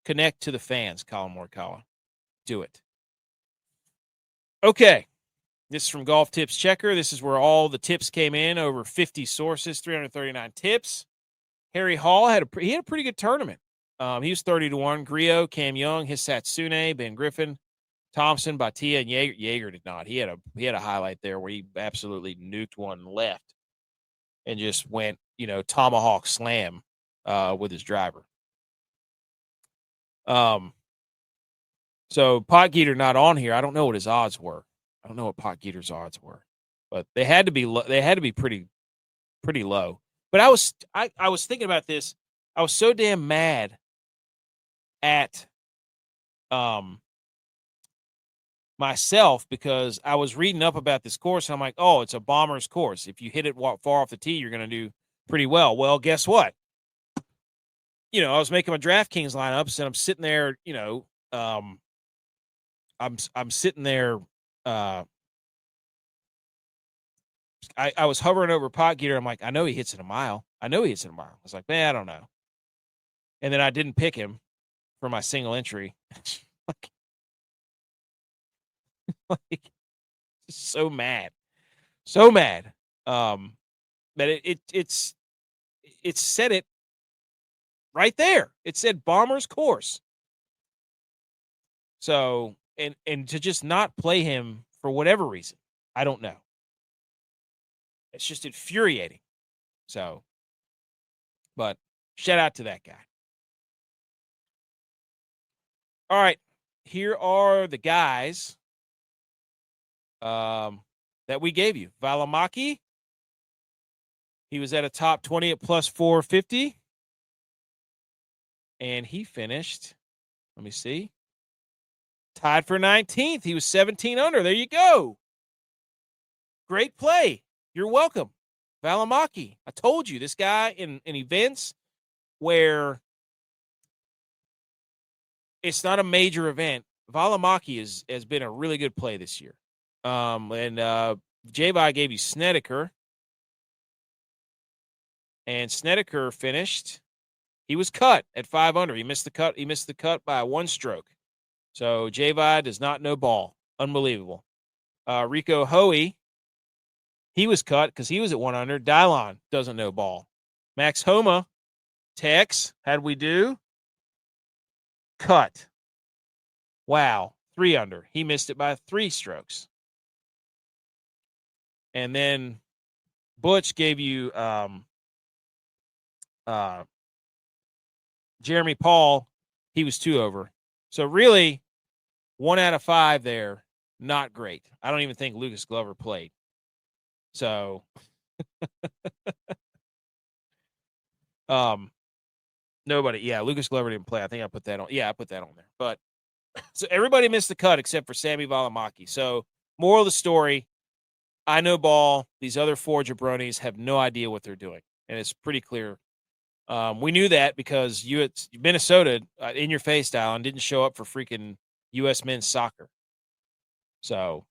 connect to the fans, Colin Morikawa. Do it. Okay. This is from Golf Tips Checker. This is where all the tips came in, over 50 sources, 339 tips. Harry Hall had a pretty good tournament. He was 30-1. Griot, Cam Young, Hisatsune, Ben Griffin, Thompson, Batia, and Jaeger did not. He had a highlight there where he absolutely nuked one left and just went, tomahawk slam with his driver. So Potgeeter not on here. I don't know what his odds were. I don't know what Potgieter's odds were, but they had to be they had to be pretty low. But I was thinking about this. I was so damn mad at myself because I was reading up about this course and I'm like, oh, it's a bomber's course. If you hit it far off the tee, you're going to do pretty well. Well, guess what? You know, I was making my DraftKings lineups and I'm sitting there, you know, I'm sitting there. I was hovering over Potgieter. I'm like, I know he hits it a mile. I was like, man, I don't know. And then I didn't pick him for my single entry. like, so mad. But it's said it right there. It said bomber's course. So, and to just not play him for whatever reason, I don't know. It's just infuriating. So, but shout out to that guy. All right. Here are the guys that we gave you. Valimaki, he was at a top 20 at plus 450. And he finished, let me see, tied for 19th. He was 17 under. There you go. Great play. You're welcome. Valimaki. I told you, this guy in events where it's not a major event, Valimaki has been a really good play this year. And J.U.Y.S gave you Snedeker. And Snedeker finished. He was cut at 5 under. He missed the cut. He missed the cut by 1 stroke. So J.U.Y.S does not know ball. Unbelievable. Rico Hoey, he was cut because he was at 1 under. Dylon doesn't know ball. Max Homa, Tex, how'd we do? Cut. Wow, 3 under. He missed it by 3 strokes. And then Butch gave you Jeremy Paul. He was 2 over. So really, 1 out of 5 there, not great. I don't even think Lucas Glover played. So, nobody. Yeah, Lucas Glover didn't play. I think I put that on. Yeah, I put that on there. But so everybody missed the cut except for Sammy Valimaki. So, moral of the story, I know ball. These other 4 jabronis have no idea what they're doing, and it's pretty clear. We knew that because Minnesota, in your face, Dallin, didn't show up for freaking U.S. men's soccer. So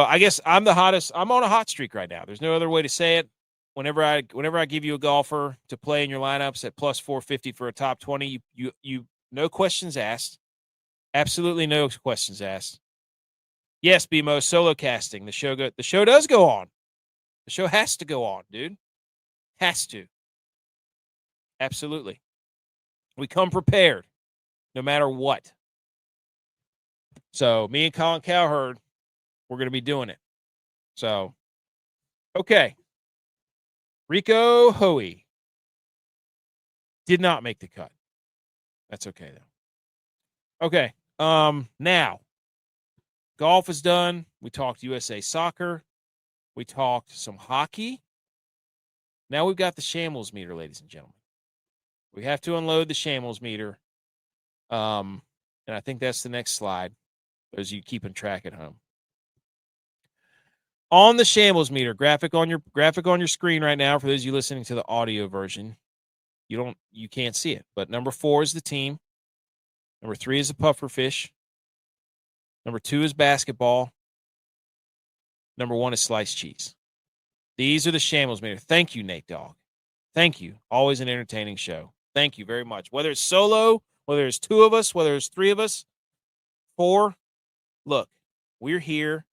I guess I'm the hottest. I'm on a hot streak right now. There's no other way to say it. Whenever I give you a golfer to play in your lineups at plus 450 for a top 20, you no questions asked. Absolutely no questions asked. Yes, BMO, solo casting. The show does go on. The show has to go on, dude. Has to. Absolutely. We come prepared, no matter what. So me and Colin Cowherd, we're going to be doing it. So, okay. Rico Hoey did not make the cut. That's okay, though. Okay. Now, golf is done. We talked USA soccer. We talked some hockey. Now we've got the Shambles meter, ladies and gentlemen. We have to unload the Shambles meter. And I think that's the next slide, as you keeping track at home. On the Shambles meter, graphic on your screen right now, for those of you listening to the audio version, you can't see it. But number 4 is the team. Number 3 is the pufferfish. Number 2 is basketball. Number 1 is sliced cheese. These are the Shambles meter. Thank you, Nate Dogg. Thank you. Always an entertaining show. Thank you very much. Whether it's solo, whether it's 2 of us, whether it's 3 of us, 4, look, we're here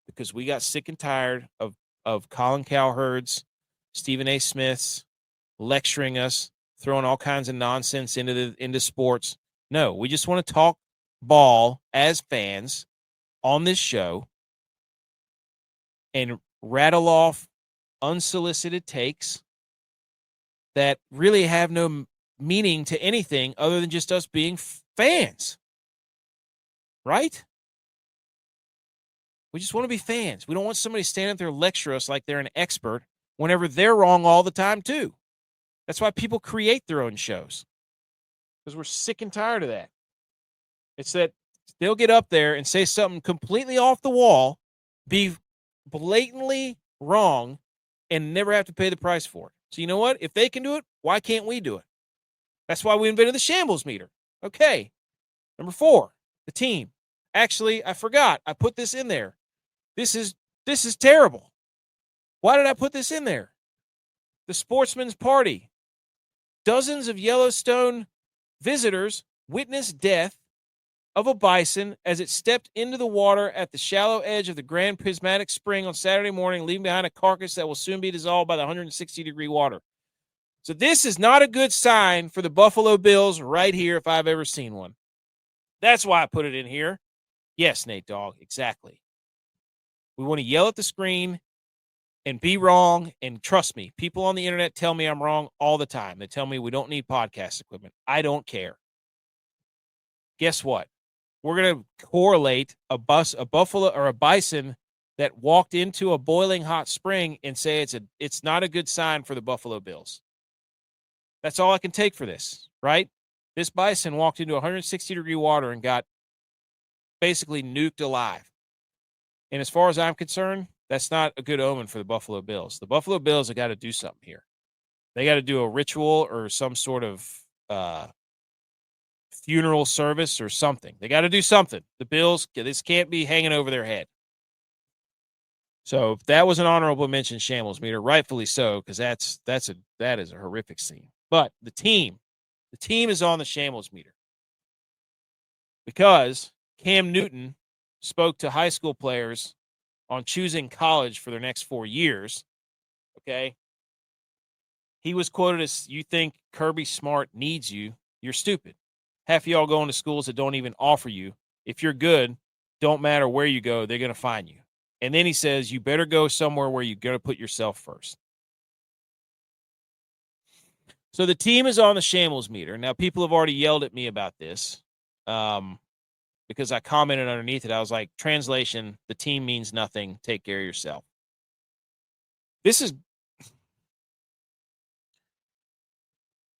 because we got sick and tired of Colin Cowherd's, Stephen A. Smith's lecturing us, throwing all kinds of nonsense into sports. No, we just want to talk ball as fans on this show and rattle off unsolicited takes that really have no meaning to anything other than just us being fans. Right? We just want to be fans. We don't want somebody standing there lecture us like they're an expert whenever they're wrong all the time, too. That's why people create their own shows, because we're sick and tired of that. It's that they'll get up there and say something completely off the wall, be blatantly wrong, and never have to pay the price for it. So you know what? If they can do it, why can't we do it? That's why we invented the Shambles Meter. Okay. Number 4, the team. Actually, I forgot. I put this in there. This is terrible. Why did I put this in there? The Sportsman's Party. Dozens of Yellowstone visitors witnessed death of a bison as it stepped into the water at the shallow edge of the Grand Prismatic Spring on Saturday morning, leaving behind a carcass that will soon be dissolved by the 160-degree water. So this is not a good sign for the Buffalo Bills right here if I've ever seen one. That's why I put it in here. Yes, Nate Dogg, exactly. We want to yell at the screen and be wrong, and trust me, people on the internet tell me I'm wrong all the time. They tell me we don't need podcast equipment. I don't care. Guess what? We're going to correlate a buffalo or a bison that walked into a boiling hot spring and say it's not a good sign for the Buffalo Bills. That's all I can take for this, right? This bison walked into 160-degree water and got basically nuked alive. And as far as I'm concerned, that's not a good omen for the Buffalo Bills. The Buffalo Bills have got to do something here. They got to do a ritual or some sort of funeral service or something. They got to do something. The Bills, this can't be hanging over their head. So that was an honorable mention, Shambles Meter, rightfully so, because that is a horrific scene. But the team is on the Shambles Meter because Cam Newton spoke to high school players on choosing college for their next 4 years. Okay. He was quoted as, "You think Kirby Smart needs you? You're stupid. Half of y'all going to schools that don't even offer you. If you're good, don't matter where you go, they're going to find you." And then he says, "You better go somewhere where you're going to put yourself first." So the team is on the Shambles Meter. Now, people have already yelled at me about this because I commented underneath it. I was like, translation, the team means nothing. Take care of yourself.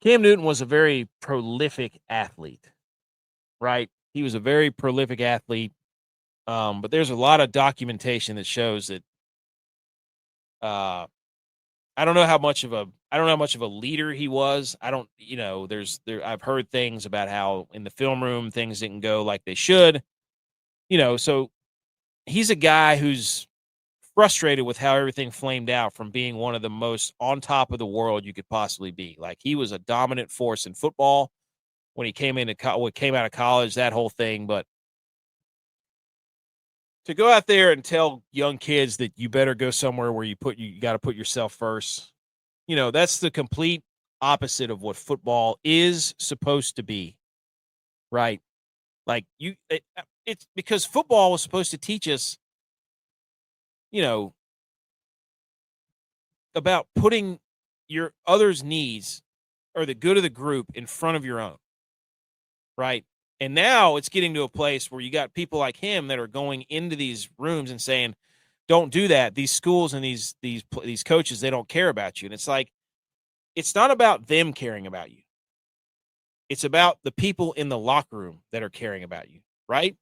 Cam Newton was a very prolific athlete, right? He was a very prolific athlete. But there's a lot of documentation that shows that I don't know how much of a leader he was. I've heard things about how in the film room things didn't go like they should. So he's a guy who's frustrated with how everything flamed out from being one of the most on top of the world you could possibly be. Like, he was a dominant force in football when he came out of college, that whole thing. But to go out there and tell young kids that you better go somewhere where you got to put yourself first, that's the complete opposite of what football is supposed to be, right? Like, it's because football was supposed to teach us, about putting your others' needs or the good of the group in front of your own, right? And now it's getting to a place where you got people like him that are going into these rooms and saying, "Don't do that. These schools and these coaches, they don't care about you." And it's like, it's not about them caring about you. It's about the people in the locker room that are caring about you, right?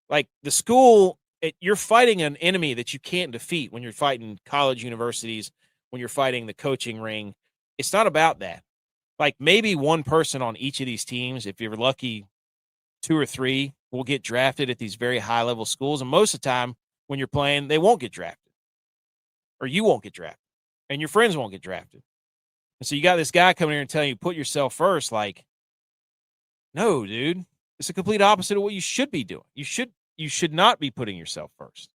Like, the school, you're fighting an enemy that you can't defeat when you're fighting college universities, when you're fighting the coaching ring. It's not about that. Like, maybe one person on each of these teams, if you're lucky, 2 or 3 will get drafted at these very high-level schools. And most of the time when you're playing, they won't get drafted. Or you won't get drafted. And your friends won't get drafted. And so you got this guy coming here and telling you, put yourself first. Like, no, dude. It's the complete opposite of what you should be doing. You should not be putting yourself first.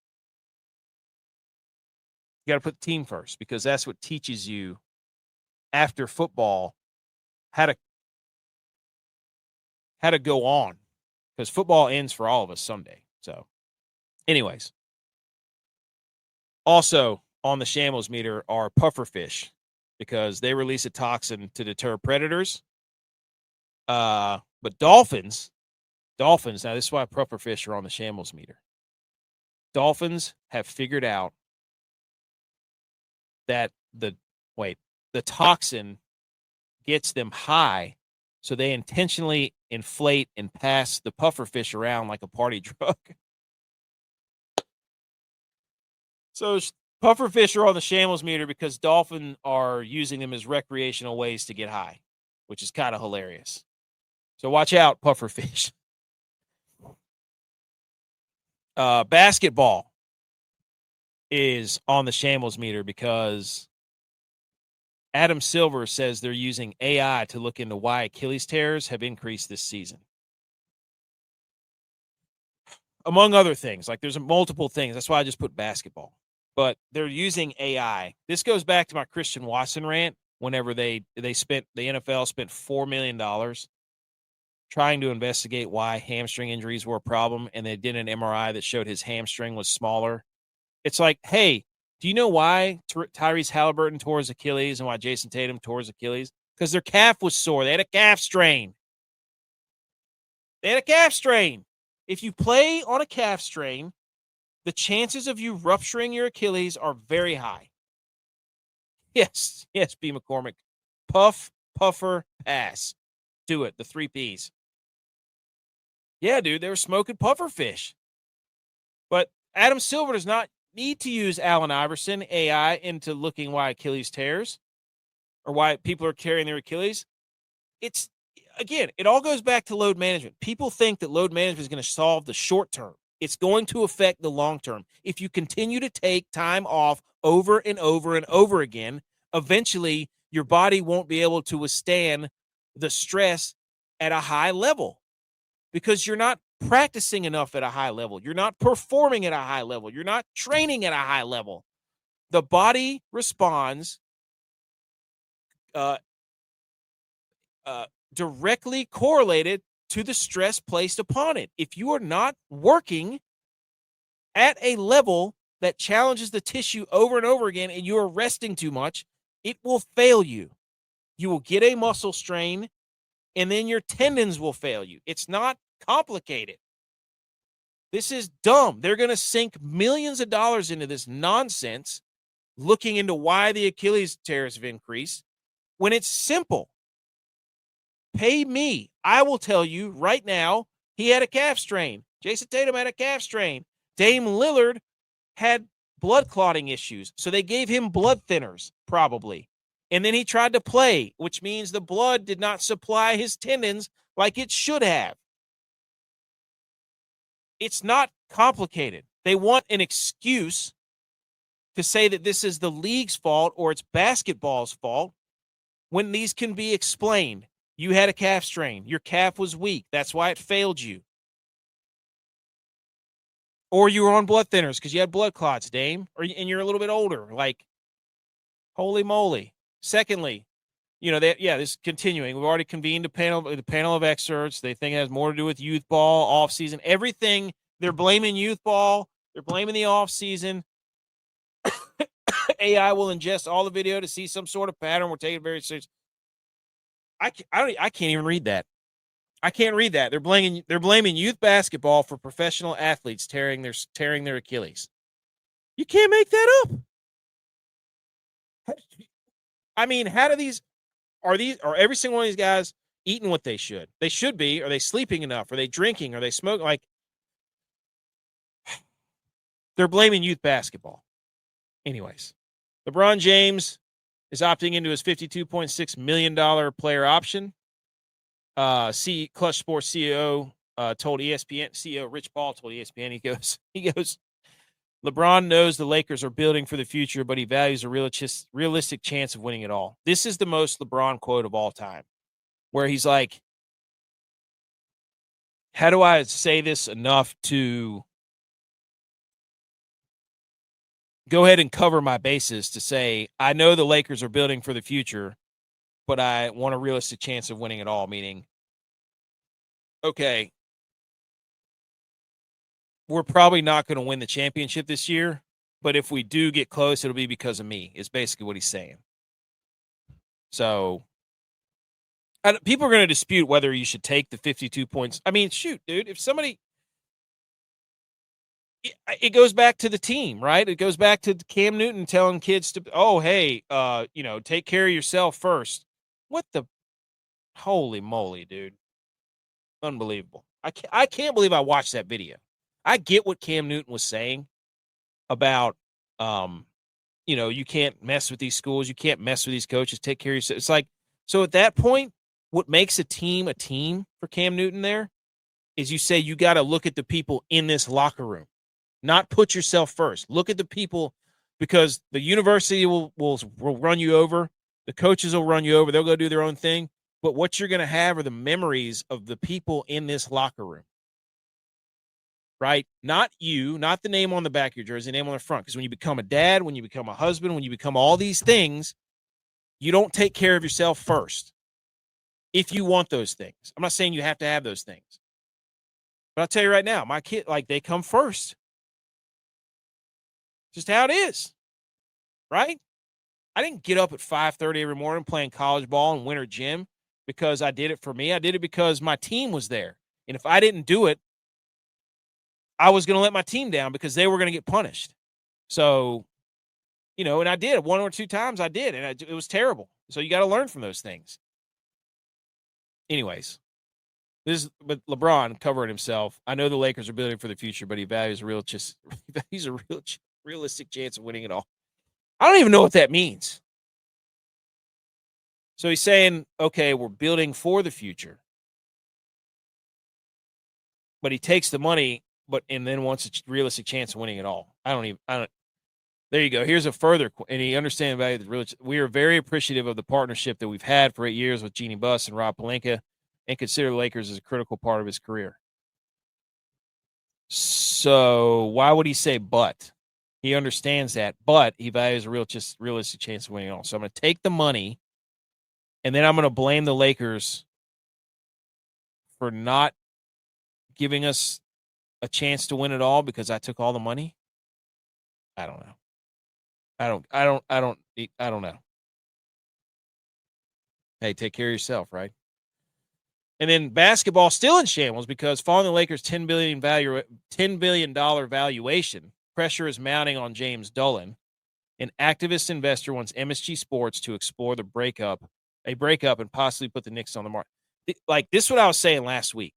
You got to put the team first, because that's what teaches you after football how to go on, because football ends for all of us someday. So anyways, also on the Shambles Meter are pufferfish, because they release a toxin to deter predators. But dolphins, now this is why pufferfish are on the Shambles Meter. Dolphins have figured out that the toxin gets them high, so they intentionally inflate and pass the puffer fish around like a party drug. So puffer fish are on the Shambles meter because dolphins are using them as recreational ways to get high, which is kind of hilarious. So watch out, puffer fish. Basketball is on the Shambles meter because Adam Silver says they're using AI to look into why Achilles tears have increased this season. Among other things, like there's multiple things. That's why I just put basketball. But they're using AI. This goes back to my Christian Watson rant. Whenever the NFL spent $4 million trying to investigate why hamstring injuries were a problem, and they did an MRI that showed his hamstring was smaller. It's like, hey, do you know why Tyrese Halliburton tore his Achilles and why Jason Tatum tore his Achilles? Because their calf was sore. They had a calf strain. If you play on a calf strain, the chances of you rupturing your Achilles are very high. Yes, B. McCormick. Puff, puffer, pass. Do it. The 3 Ps. Yeah, dude, they were smoking puffer fish. But Adam Silver does not need to use Allen Iverson AI into looking why Achilles tears or why people are carrying their Achilles. It's, again, it all goes back to load management. People think that load management is going to solve the short term. It's going to affect the long term. If you continue to take time off over and over and over again, eventually your body won't be able to withstand the stress at a high level because you're not practicing enough at a high level. You're not performing at a high level. You're not training at a high level. The body responds directly correlated to the stress placed upon it. If you are not working at a level that challenges the tissue over and over again and you are resting too much, it will fail you. You will get a muscle strain and then your tendons will fail you. It's not complicated. This is dumb. They're going to sink millions of dollars into this nonsense looking into why the Achilles tears have increased when it's simple. Pay me. I will tell you right now, he had a calf strain. Jason Tatum had a calf strain. Dame Lillard had blood clotting issues, so they gave him blood thinners, probably. And then he tried to play, which means the blood did not supply his tendons like it should have. It's not complicated. They want an excuse to say that this is the league's fault or it's basketball's fault when these can be explained. You had a calf strain. Your calf was weak. That's why it failed you. Or you were on blood thinners because you had blood clots, Dame, and you're a little bit older. Like, holy moly. Secondly, this is continuing. We've already convened the panel of experts. They think it has more to do with youth ball, offseason, everything. They're blaming youth ball. They're blaming the offseason. AI will ingest all the video to see some sort of pattern. We're taking it very serious. I can't even read that. I can't read that. They're blaming youth basketball for professional athletes tearing their Achilles. You can't make that up. I mean, how do are every single one of these guys eating what they should? They should be. Are they sleeping enough? Are they drinking? Are they smoking? Like, they're blaming youth basketball. Anyways, LeBron James is opting into his $52.6 million player option. Clutch Sports CEO told ESPN, CEO Rich Paul told ESPN, he goes, LeBron knows the Lakers are building for the future, but he values a realistic chance of winning it all. This is the most LeBron quote of all time, where he's like, how do I say this enough to go ahead and cover my bases to say, I know the Lakers are building for the future, but I want a realistic chance of winning it all, meaning, okay, we're probably not going to win the championship this year, but if we do get close, it'll be because of me, is basically what he's saying. So people are going to dispute whether you should take the 52 points. I mean, shoot, dude, if somebody it goes back to the team, right? It goes back to Cam Newton telling kids to, oh, hey, take care of yourself first. What the holy moly, dude. Unbelievable. I can't believe I watched that video. I get what Cam Newton was saying about, you can't mess with these schools. You can't mess with these coaches. Take care of yourself. It's like, so at that point, what makes a team for Cam Newton there is you say you got to look at the people in this locker room, not put yourself first. Look at the people, because the university will run you over. The coaches will run you over. They'll go do their own thing. But what you're going to have are the memories of the people in this locker room, right? Not you, not the name on the back of your jersey, the name on the front. Because when you become a dad, when you become a husband, when you become all these things, you don't take care of yourself first if you want those things. I'm not saying you have to have those things. But I'll tell you right now, my kid, they come first. Just how it is, right? I didn't get up at 5:30 every morning playing college ball in winter gym because I did it for me. I did it because my team was there. And if I didn't do it, I was going to let my team down because they were going to get punished. So, and I did. 1 or 2 times I did, and it was terrible. So you got to learn from those things. Anyways, but LeBron covering himself. I know the Lakers are building for the future, but he values a realistic chance of winning it all. I don't even know what that means. So he's saying, okay, we're building for the future. But he takes the money, and then wants a realistic chance of winning it all. I don't. There you go. Here's a further, and he understands the value of the real. We are very appreciative of the partnership that we've had for 8 years with G.U.Y.S and Rob Pelinka, and consider the Lakers as a critical part of his career. So why would he say but? He understands that, but he values a realistic chance of winning it all. So I'm going to take the money, and then I'm going to blame the Lakers for not giving us a chance to win it all because I took all the money. I don't know. I don't know. Hey, take care of yourself, right? And then basketball still in shambles because following the Lakers' $10 billion valuation, pressure is mounting on James Dolan. An activist investor wants MSG Sports to explore a breakup and possibly put the Knicks on the market. This is what I was saying last week.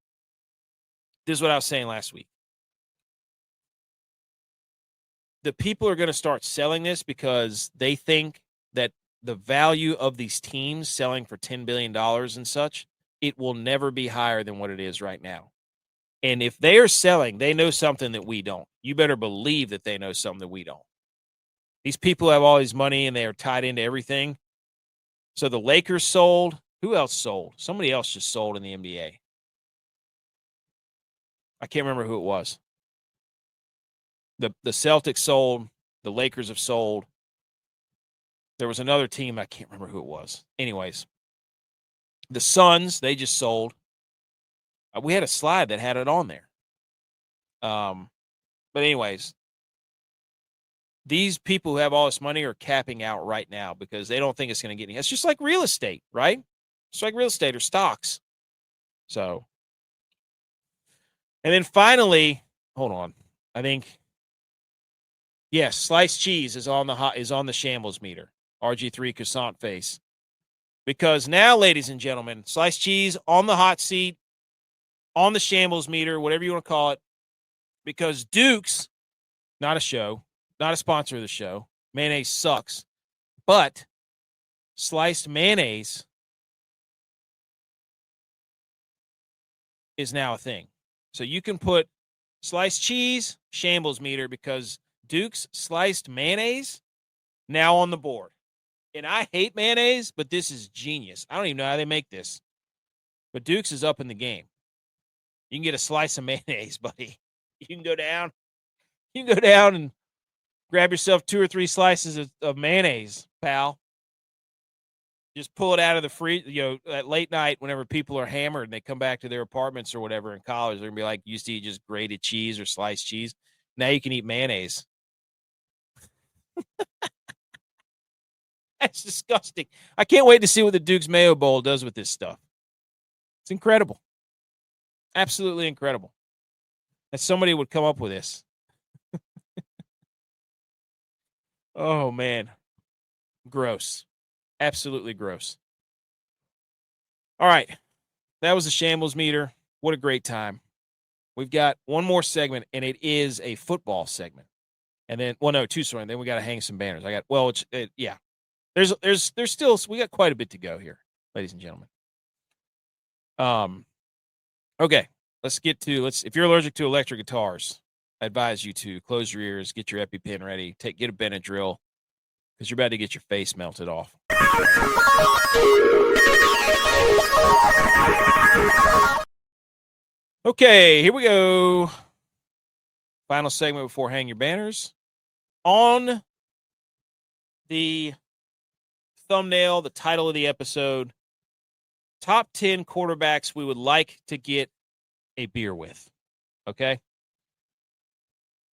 The people are going to start selling this because they think that the value of these teams selling for $10 billion and such, it will never be higher than what it is right now. And if they are selling, they know something that we don't. You better believe that they know something that we don't. These people have all this money and they are tied into everything. So the Lakers sold. Who else sold? Somebody else just sold in the NBA. I can't remember who it was. The Celtics sold. The Lakers have sold. There was another team. I can't remember who it was. Anyways, the Suns, they just sold. We had a slide that had it on there. But anyways, these people who have all this money are capping out right now because they don't think it's going to get any. It's just like real estate, right? It's like real estate or stocks. So, and then finally, hold on. I think, yes, sliced cheese is on the Shambles meter. RG3 croissant face. Because now, ladies and gentlemen, sliced cheese on the hot seat, on the Shambles meter, whatever you want to call it. Because Duke's, not a show, not a sponsor of the show. Mayonnaise sucks. But sliced mayonnaise is now a thing. So you can put sliced cheese, Shambles meter, because Duke's sliced mayonnaise now on the board. And I hate mayonnaise, but this is genius. I don't even know how they make this. But Duke's is up in the game. You can get a slice of mayonnaise, buddy. You can go down and grab yourself 2 or 3 slices of mayonnaise, pal. Just pull it out of the freezer, at late night whenever people are hammered and they come back to their apartments or whatever in college, they're going to be like, used to eat just grated cheese or sliced cheese. Now you can eat mayonnaise. That's disgusting. I can't wait to see what the Duke's Mayo Bowl does with this stuff. It's incredible. Absolutely incredible. That somebody would come up with this. Oh, man. Gross. Absolutely gross. All right. That was the Shambles Meter. What a great time. We've got one more segment, and it is a football segment. And then, well, no, two, sorry. Then we got to hang some banners. Yeah. There's still, we got quite a bit to go here, ladies and gentlemen. Okay. If you're allergic to electric guitars, I advise you to close your ears, get your EpiPen ready, get a Benadryl, because you're about to get your face melted off. Okay, here we go. Final segment before hang your banners. On the thumbnail, the title of the episode, top 10 quarterbacks we would like to get a beer with. Okay?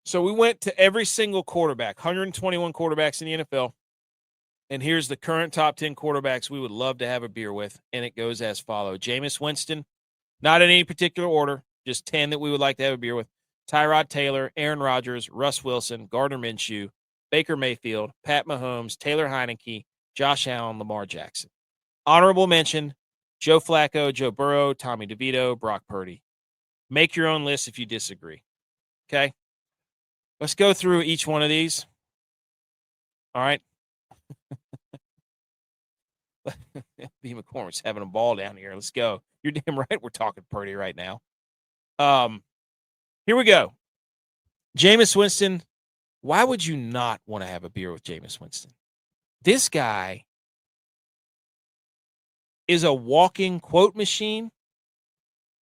So we went to every single quarterback, 121 quarterbacks in the NFL. And here's the current top 10 quarterbacks we would love to have a beer with. And it goes as follows. Jameis Winston, not in any particular order, just 10 that we would like to have a beer with. Tyrod Taylor, Aaron Rodgers, Russ Wilson, Gardner Minshew, Baker Mayfield, Pat Mahomes, Taylor Heineke, Josh Allen, Lamar Jackson. Honorable mention, Joe Flacco, Joe Burrow, Tommy DeVito, Brock Purdy. Make your own list if you disagree. Okay? Let's go through each one of these. All right? B. McCormick's having a ball down here. Let's go. You're damn right we're talking Purdy right now. Here we go. Jameis Winston. Why would you not want to have a beer with Jameis Winston? This guy is a walking quote machine.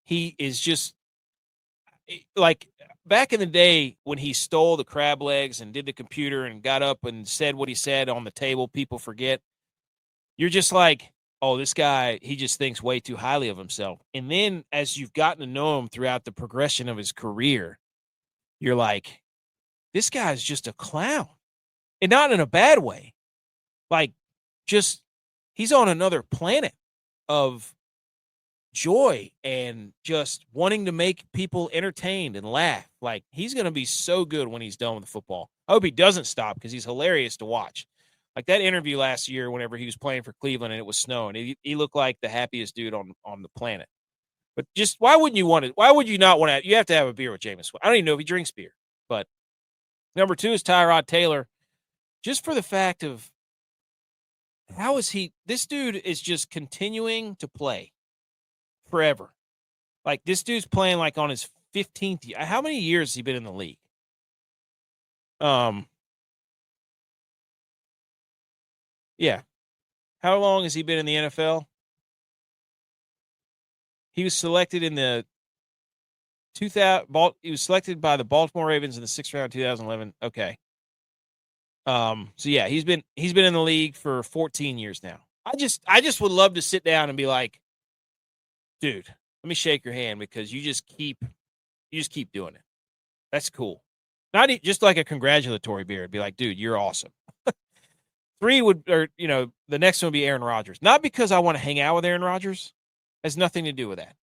He is just like back in the day when he stole the crab legs and did the computer and got up and said what he said on the table, people forget. You're just like, oh, this guy, he just thinks way too highly of himself. And then as you've gotten to know him throughout the progression of his career, you're like, this guy's just a clown. And not in a bad way. Like, just, he's on another planet of joy and just wanting to make people entertained and laugh. Like, he's going to be so good when he's done with the football. I hope he doesn't stop because he's hilarious to watch. Like that interview last year whenever he was playing for Cleveland and it was snowing, he looked like the happiest dude on the planet. But just why wouldn't you want it? Why would you not want to? You have to have a beer with Jameis. I don't even know if he drinks beer. But number 2 is Tyrod Taylor. Just for the fact of how is he? This dude is just continuing to play forever. Like this dude's playing like on his 15th year. How many years has he been in the league? Yeah. How long has he been in the NFL? He was selected in the 2000. He was selected by the Baltimore Ravens in the 6th round, 2011. Okay. So yeah, he's been in the league for 14 years now. I just would love to sit down and be like, dude, let me shake your hand because you just keep doing it. That's cool. Not just like a congratulatory beer. It'd be like, dude, you're awesome. 3 the next one would be Aaron Rodgers. Not because I want to hang out with Aaron Rodgers. It has nothing to do with that.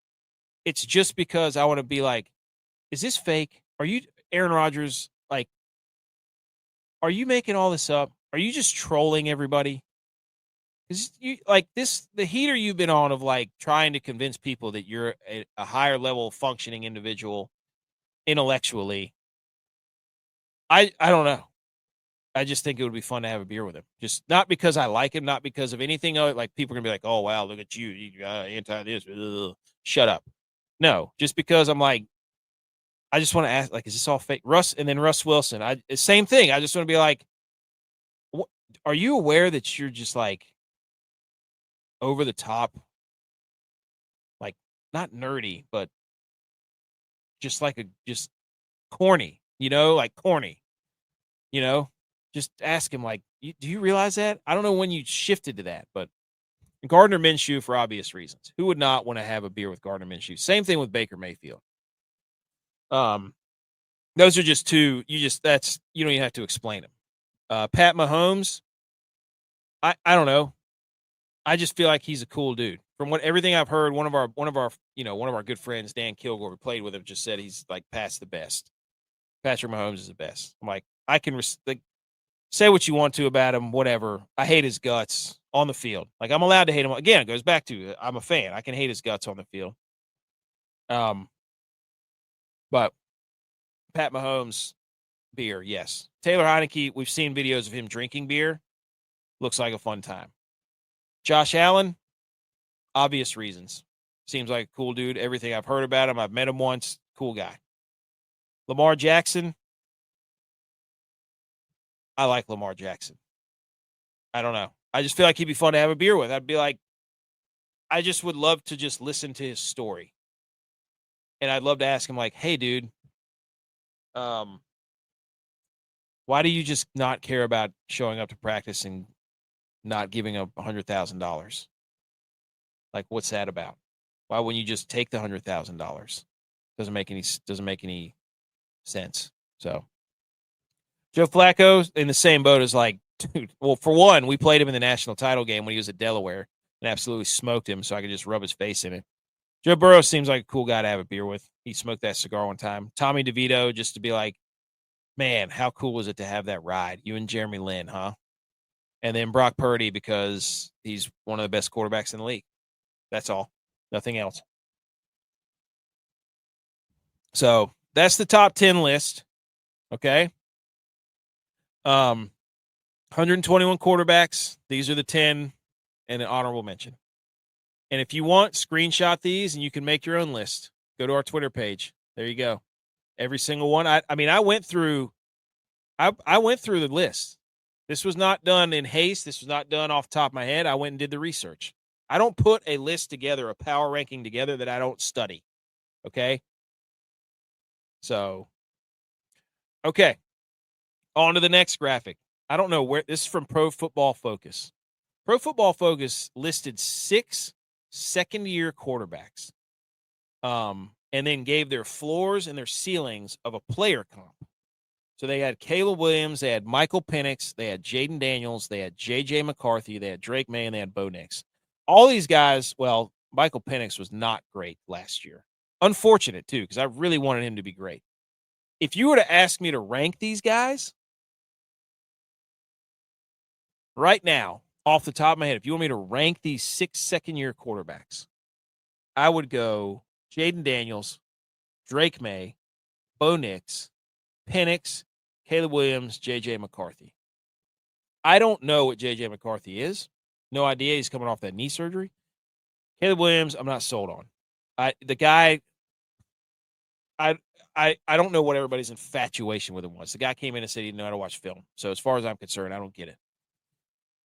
It's just because I want to be like, is this fake? Are you Aaron Rodgers? Like, are you making all this up? Are you just trolling everybody? Because you like this, the heater you've been on of like trying to convince people that you're a higher level functioning individual intellectually. I don't know. I just think it would be fun to have a beer with him. Just not because I like him, not because of anything. Like people are gonna be like, "Oh wow, look at you, anti this." Ugh. Shut up. No, just because I'm like, I just want to ask, like, is this all fake? Russ Wilson. Same thing. I just want to be like, what, are you aware that you're just like over the top, like not nerdy, but just like just corny, like corny, just ask him like, do you realize that? I don't know when you shifted to that, but Gardner Minshew for obvious reasons. Who would not want to have a beer with Gardner Minshew? Same thing with Baker Mayfield. Those are just two. You don't even have to explain them. Pat Mahomes, I don't know. I just feel like he's a cool dude. From everything I've heard, one of our good friends, Dan Kilgore, who played with him, just said he's like past the best. Patrick Mahomes is the best. I'm like, I can say what you want to about him, whatever. I hate his guts on the field. Like, I'm allowed to hate him. Again, it goes back to I'm a fan. I can hate his guts on the field. But Pat Mahomes, beer, yes. Taylor Heineke, we've seen videos of him drinking beer. Looks like a fun time. Josh Allen, obvious reasons. Seems like a cool dude. Everything I've heard about him, I've met him once. Cool guy. Lamar Jackson, I like Lamar Jackson. I don't know. I just feel like he'd be fun to have a beer with. I'd be like, I just would love to just listen to his story. And I'd love to ask him, like, hey, dude, why do you just not care about showing up to practice and not giving up $100,000? Like, what's that about? Why wouldn't you just take the $100,000? Doesn't make any sense. So Joe Flacco in the same boat as, like, dude. Well, for one, we played him in the national title game when he was at Delaware and absolutely smoked him, so I could just rub his face in it. Joe Burrow seems like a cool guy to have a beer with. He smoked that cigar one time. Tommy DeVito, just to be like, man, how cool was it to have that ride? You and Jeremy Lin, huh? And then Brock Purdy, because he's one of the best quarterbacks in the league. That's all. Nothing else. So that's the top 10 list. Okay. 121 quarterbacks. These are the 10 and an honorable mention. And if you want, screenshot these and you can make your own list. Go to our Twitter page. There you go. Every single one. I went through the list. This was not done in haste. This was not done off the top of my head. I went and did the research. I don't put a list together, a power ranking together that I don't study. Okay? So, okay. On to the next graphic. I don't know where this is from. Pro Football Focus. Pro Football Focus listed 6 second-year quarterbacks, and then gave their floors and their ceilings of a player comp. So they had Caleb Williams, they had Michael Penix, they had Jaden Daniels, they had J.J. McCarthy, they had Drake May, and they had Bo Nix. All these guys, well, Michael Penix was not great last year. Unfortunate, too, because I really wanted him to be great. If you were to ask me to rank these guys right now, off the top of my head, if you want me to rank these 6 second-year quarterbacks, I would go Jaden Daniels, Drake May, Bo Nix, Penix, Caleb Williams, J.J. McCarthy. I don't know what J.J. McCarthy is. No idea. He's coming off that knee surgery. Caleb Williams, I'm not sold on. I don't know what everybody's infatuation with him was. The guy came in and said he didn't know how to watch film. So as far as I'm concerned, I don't get it.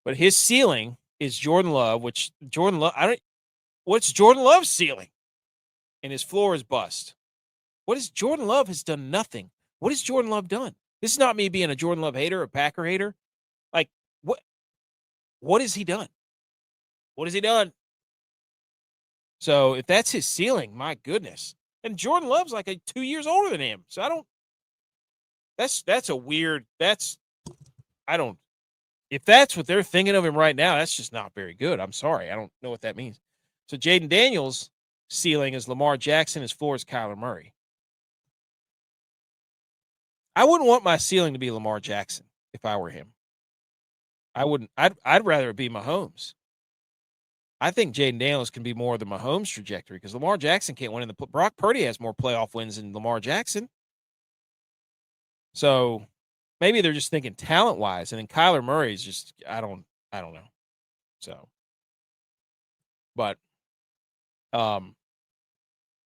But his ceiling is Jordan Love, what's Jordan Love's ceiling? And his floor is bust. Jordan Love has done nothing. What has Jordan Love done? This is not me being a Jordan Love hater, a Packer hater. Like, what has he done? What has he done? So if that's his ceiling, my goodness. And Jordan Love's like 2 years older than him. So if that's what they're thinking of him right now, that's just not very good. I'm sorry. I don't know what that means. So Jaden Daniels' ceiling is Lamar Jackson. His floor is Kyler Murray. I wouldn't want my ceiling to be Lamar Jackson if I were him. I wouldn't. I'd rather it be Mahomes. I think Jaden Daniels can be more of the Mahomes trajectory because Lamar Jackson can't win in the Brock Purdy has more playoff wins than Lamar Jackson. So maybe they're just thinking talent wise, and then Kyler Murray is just I don't know. So, but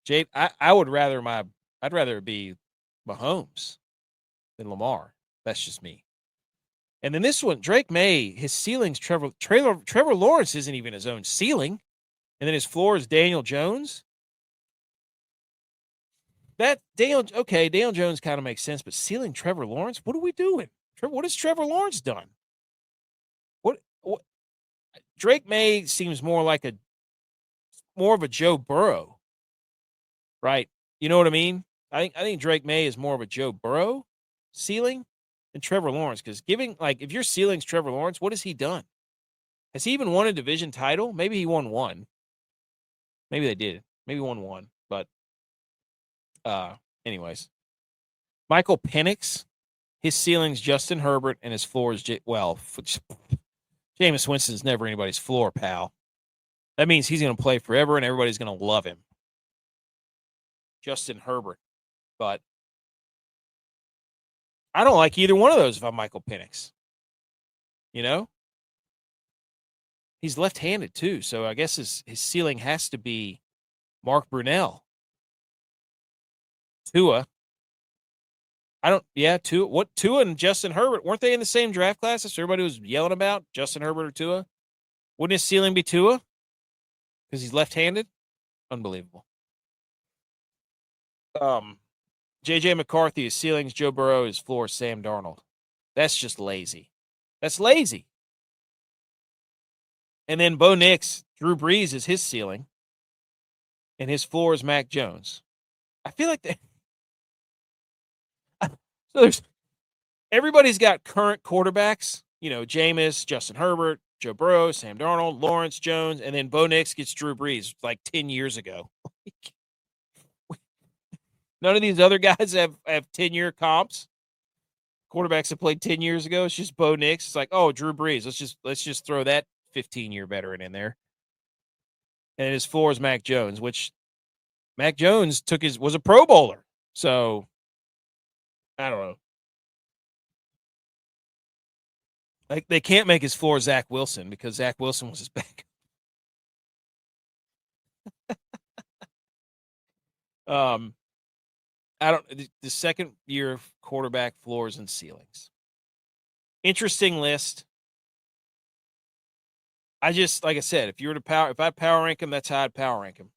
Jade, I'd rather it be Mahomes than Lamar. That's just me. And then this one, Drake May, his ceiling's Trevor Lawrence isn't even his own ceiling. And then his floor is Daniel Jones. Daniel Jones kind of makes sense, but ceiling Trevor Lawrence, what are we doing? What has Trevor Lawrence done? What Drake May seems more of a Joe Burrow, right? You know what I mean? I think Drake May is more of a Joe Burrow ceiling than Trevor Lawrence because if your ceiling's Trevor Lawrence, what has he done? Has he even won a division title? Maybe he won one. Maybe they did. Maybe won one. But anyways, Michael Penix, His ceiling's Justin Herbert, and his floor is Jameis Winston's never anybody's floor, pal. That means he's going to play forever, and everybody's going to love him. Justin Herbert, but I don't like either one of those if I'm Michael Penix. You know? He's left-handed, too, so I guess his ceiling has to be Mark Brunell. Tua. Tua and Justin Herbert, weren't they in the same draft class? That's what everybody was yelling about, Justin Herbert or Tua? Wouldn't his ceiling be Tua? Because he's left-handed? Unbelievable. J.J. McCarthy, his ceiling's Joe Burrow, his floor is Sam Darnold. That's just lazy. That's lazy. And then Bo Nix, Drew Brees is his ceiling, and his floor is Mac Jones. I feel like so everybody's got current quarterbacks, Jameis, Justin Herbert, Joe Burrow, Sam Darnold, Lawrence Jones, and then Bo Nix gets Drew Brees like 10 years ago. None of these other guys have 10-year comps. Quarterbacks that played 10 years ago. It's just Bo Nix. It's like, oh, Drew Brees. Let's just throw that 15-year veteran in there. And his floor is Mac Jones, which Mac Jones was a Pro Bowler. So I don't know. Like, they can't make his floor Zach Wilson because Zach Wilson was his backup. The second year of quarterback floors and ceilings. Interesting list. Like I said, if I power rank him, that's how I'd power rank him.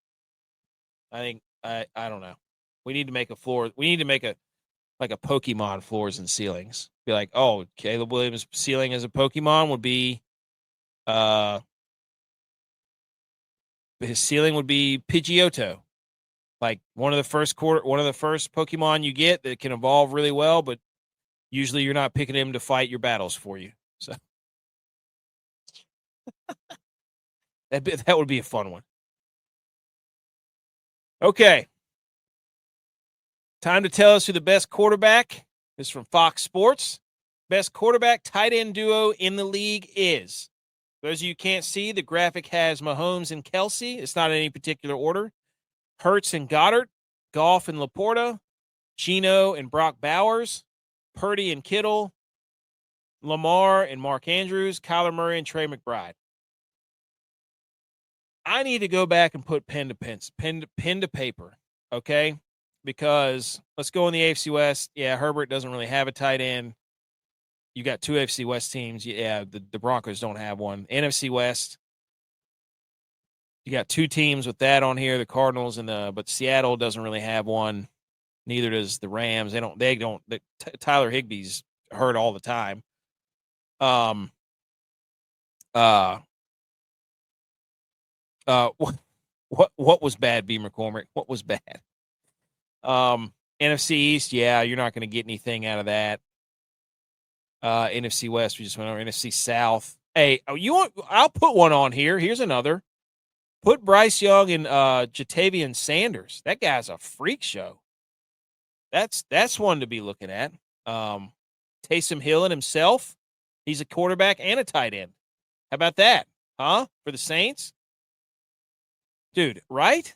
I think I don't know. We need to make a floor. We need to make a Pokemon floors and ceilings. Be like, oh, Caleb Williams' ceiling as a Pokemon would be, his ceiling would be Pidgeotto. Like one of the first Pokemon you get that can evolve really well, but usually you're not picking him to fight your battles for you. So that would be a fun one. Okay. Time to tell us who the best quarterback is from Fox Sports. Best quarterback tight end duo in the league is. For those of you who can't see, the graphic has Mahomes and Kelsey. It's not in any particular order. Hurts and Goddard, Goff and Laporta, Geno and Brock Bowers, Purdy and Kittle, Lamar and Mark Andrews, Kyler Murray and Trey McBride. I need to go back and put pen to paper, okay? Because let's go in the AFC West. Yeah, Herbert doesn't really have a tight end. You got two AFC West teams. Yeah, the Broncos don't have one. NFC West, you got two teams with that on here, the Cardinals but Seattle doesn't really have one. Neither does the Rams. Tyler Higbee's hurt all the time. What was bad, B. McCormick? What was bad? NFC East, yeah, you're not going to get anything out of that. NFC West, we just went over. NFC South. Hey, I'll put one on here. Here's another. Put Bryce Young and Jatavian Sanders. That guy's a freak show. That's one to be looking at. Taysom Hill and himself. He's a quarterback and a tight end. How about that? Huh? For the Saints? Dude, right?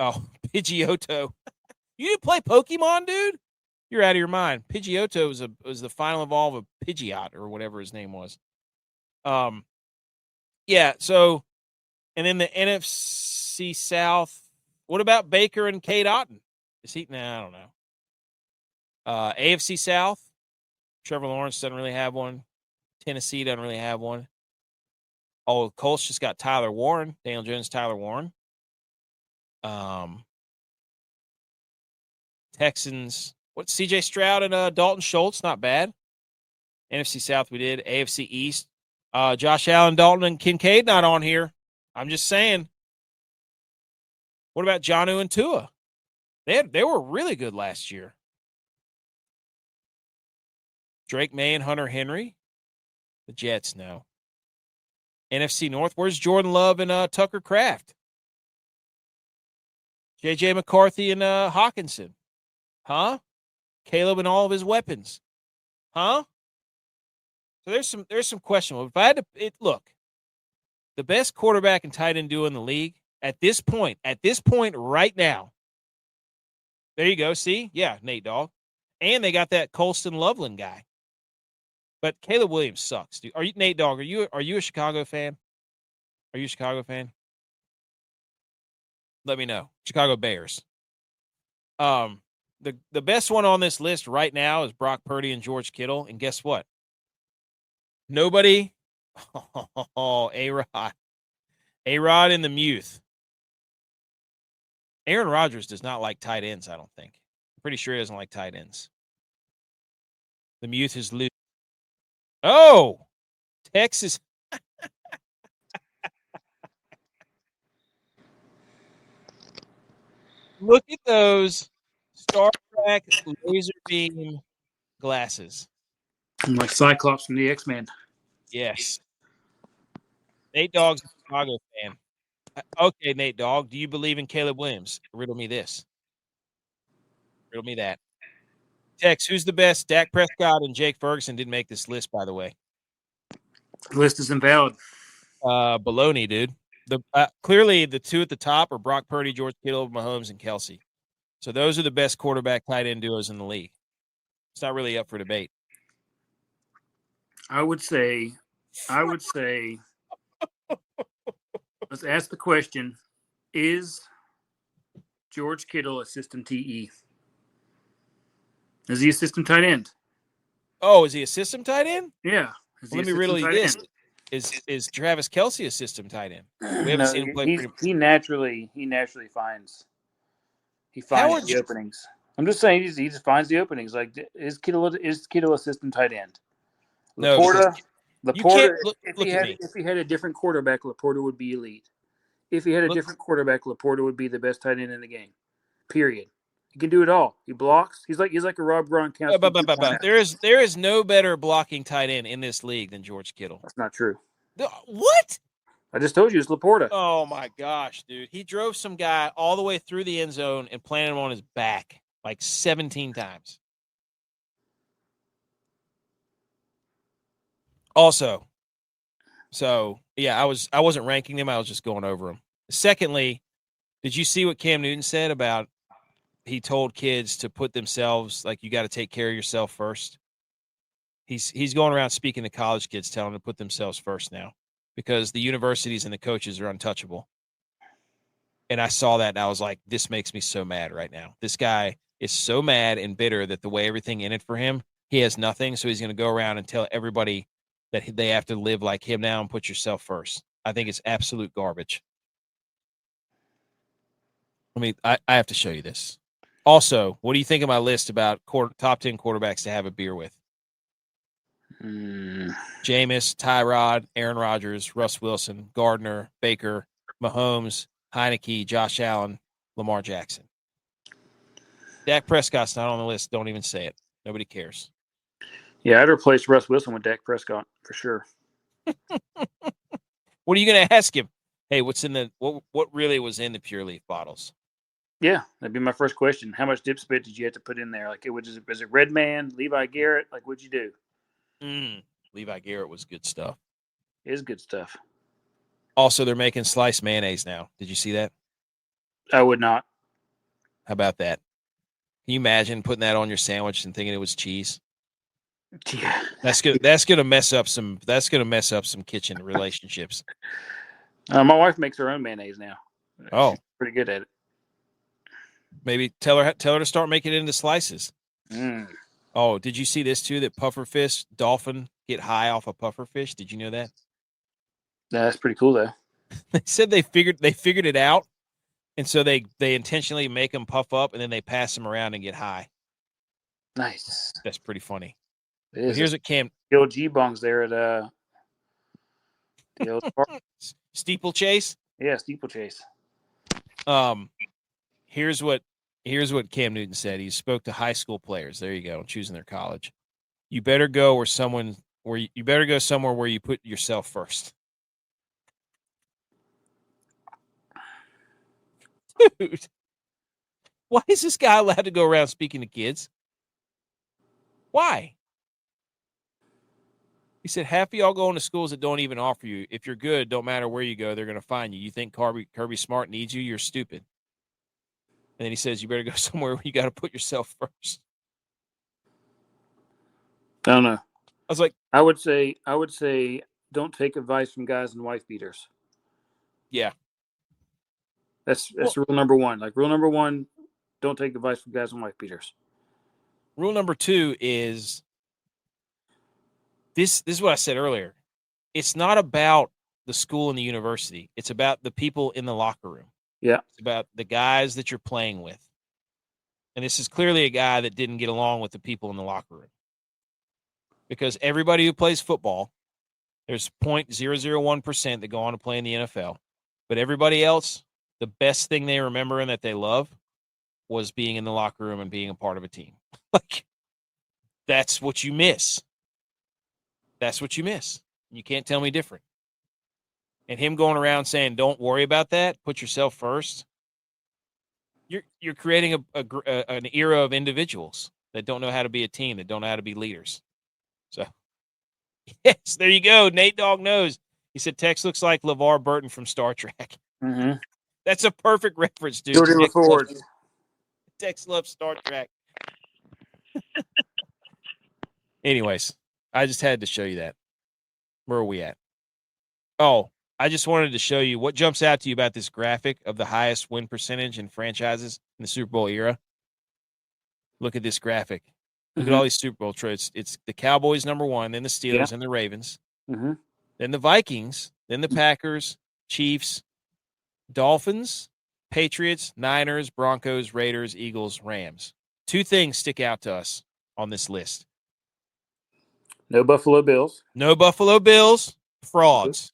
Oh, Pidgeotto. You didn't play Pokemon, dude? You're out of your mind. Pidgeotto was the final evolve of Pidgeot or whatever his name was. Yeah, so, and then the NFC South, what about Baker and Cade Otton? Is he? Nah, I don't know. AFC South, Trevor Lawrence doesn't really have one. Tennessee doesn't really have one. Oh, Colts just got Tyler Warren, Daniel Jones, Tyler Warren. Texans, CJ Stroud and Dalton Schultz, not bad. NFC South we did. AFC East, Josh Allen, Dalton, and Kincaid not on here. I'm just saying. What about Jonnu and Tua? They were really good last year. Drake May and Hunter Henry. The Jets, no. NFC North, where's Jordan Love and Tucker Kraft? J.J. McCarthy and Hawkinson. Huh? Caleb and all of his weapons. Huh? So there's some questionable. If I had to look, the best quarterback and tight end duo in the league at this point right now. There you go. See? Yeah, Nate Dogg. And they got that Colston Loveland guy. But Caleb Williams sucks, dude. Are you Nate Dogg? Are you a Chicago fan? Are you a Chicago fan? Let me know. Chicago Bears. The best one on this list right now is Brock Purdy and George Kittle. And guess what? Nobody. Oh, A-Rod. A-Rod and the Muth. Aaron Rodgers does not like tight ends, I don't think. I'm pretty sure he doesn't like tight ends. The Muth is loose. Oh, Texas. Look at those Star Trek laser beam glasses. I'm like Cyclops from the X-Men. Yes. Nate Dogg's a Chicago fan. Okay, Nate Dogg, do you believe in Caleb Williams? Riddle me this. Riddle me that. Tex, who's the best? Dak Prescott and Jake Ferguson didn't make this list, by the way. The list is invalid. Baloney, dude. Clearly the two at the top are Brock Purdy, George Kittle, Mahomes, and Kelsey. So those are the best quarterback tight end duos in the league. It's not really up for debate. I would say, let's ask the question, is George Kittle a system TE? Is he a system tight end? Oh, is he a system tight end? Yeah. Let me riddle you this. Is Travis Kelsey a system tight end? We haven't seen him play. He naturally finds the openings. I'm just saying he just finds the openings. Like is Kittle a system tight end? Laporta. If he had a different quarterback, Laporta would be elite. If he had a different quarterback, Laporta would be the best tight end in the game. Period. He can do it all. He blocks. He's like a Rob Gronkowski. There is no better blocking tight end in this league than George Kittle. That's not true. What? I just told you it's Laporta. Oh my gosh, dude! He drove some guy all the way through the end zone and planted him on his back like 17 times. Also, so yeah, I wasn't ranking them. I was just going over them. Secondly, did you see what Cam Newton said about? He told kids to put themselves like you got to take care of yourself first. He's going around speaking to college kids, telling them to put themselves first now because the universities and the coaches are untouchable. And I saw that and I was like, this makes me so mad right now. This guy is so mad and bitter that the way everything ended for him, he has nothing. So he's going to go around and tell everybody that they have to live like him now and put yourself first. I think it's absolute garbage. I have to show you this. Also, what do you think of my list about top 10 quarterbacks to have a beer with? Jameis, Tyrod, Aaron Rodgers, Russ Wilson, Gardner, Baker, Mahomes, Heineke, Josh Allen, Lamar Jackson. Dak Prescott's not on the list. Don't even say it. Nobody cares. Yeah, I'd replace Russ Wilson with Dak Prescott for sure. What are you going to ask him? Hey, what really was in the Pure Leaf bottles? Yeah, that'd be my first question. How much dip spit did you have to put in there? Like, was it Red Man, Levi Garrett? Like, what'd you do? Levi Garrett was good stuff. It is good stuff. Also, they're making sliced mayonnaise now. Did you see that? I would not. How about that? Can you imagine putting that on your sandwich and thinking it was cheese? Yeah, that's good. That's gonna mess up some kitchen relationships. My wife makes her own mayonnaise now. Oh, she's pretty good at it. Maybe tell her to start making it into slices. Oh, did you see this too? That pufferfish dolphin get high off a pufferfish. Did you know that? That's pretty cool though. They said they figured it out, and so they intentionally make them puff up, and then they pass them around and get high. Nice. That's pretty funny. Here's what Cam. The old G.U.Y.S there at the old Steeplechase. Yeah, Steeplechase. Here's what Cam Newton said. He spoke to high school players. There you go, choosing their college. You better go somewhere where you put yourself first. Dude, Why is this guy allowed to go around speaking to kids? Why? He said, half of y'all going to schools that don't even offer you. If you're good, don't matter where you go, they're going to find you. You think Kirby Smart needs you? You're stupid. And then he says, you better go somewhere where you got to put yourself first. I don't know. I was like, I would say, don't take advice from guys in wife beaters. Yeah. That's rule number one. Like rule number one, don't take advice from guys in wife beaters. Rule number two is this is what I said earlier. It's not about the school and the university. It's about the people in the locker room. Yeah. It's about the guys that you're playing with. And this is clearly a guy that didn't get along with the people in the locker room. Because everybody who plays football, there's 0.001% that go on to play in the NFL. But everybody else, the best thing they remember and that they love was being in the locker room and being a part of a team. Like, that's what you miss. That's what you miss. You can't tell me different. And him going around saying, don't worry about that, put yourself first. You're creating an era of individuals that don't know how to be a team, that don't know how to be leaders. So, yes, there you go. Nate Dogg knows. He said, Tex looks like LeVar Burton from Star Trek. Mm-hmm. That's a perfect reference, dude. Geordi LaForge. Tex loves Star Trek. Anyways, I just had to show you that. Where are we at? Oh, I just wanted to show you what jumps out to you about this graphic of the highest win percentage in franchises in the Super Bowl era. Look at this graphic. Look at all these Super Bowl trades. It's the Cowboys number one, then the Steelers, and the Ravens, then the Vikings, then the Packers, Chiefs, Dolphins, Patriots, Niners, Broncos, Raiders, Eagles, Rams. Two things stick out to us on this list. No Buffalo Bills. No Buffalo Bills. Frauds.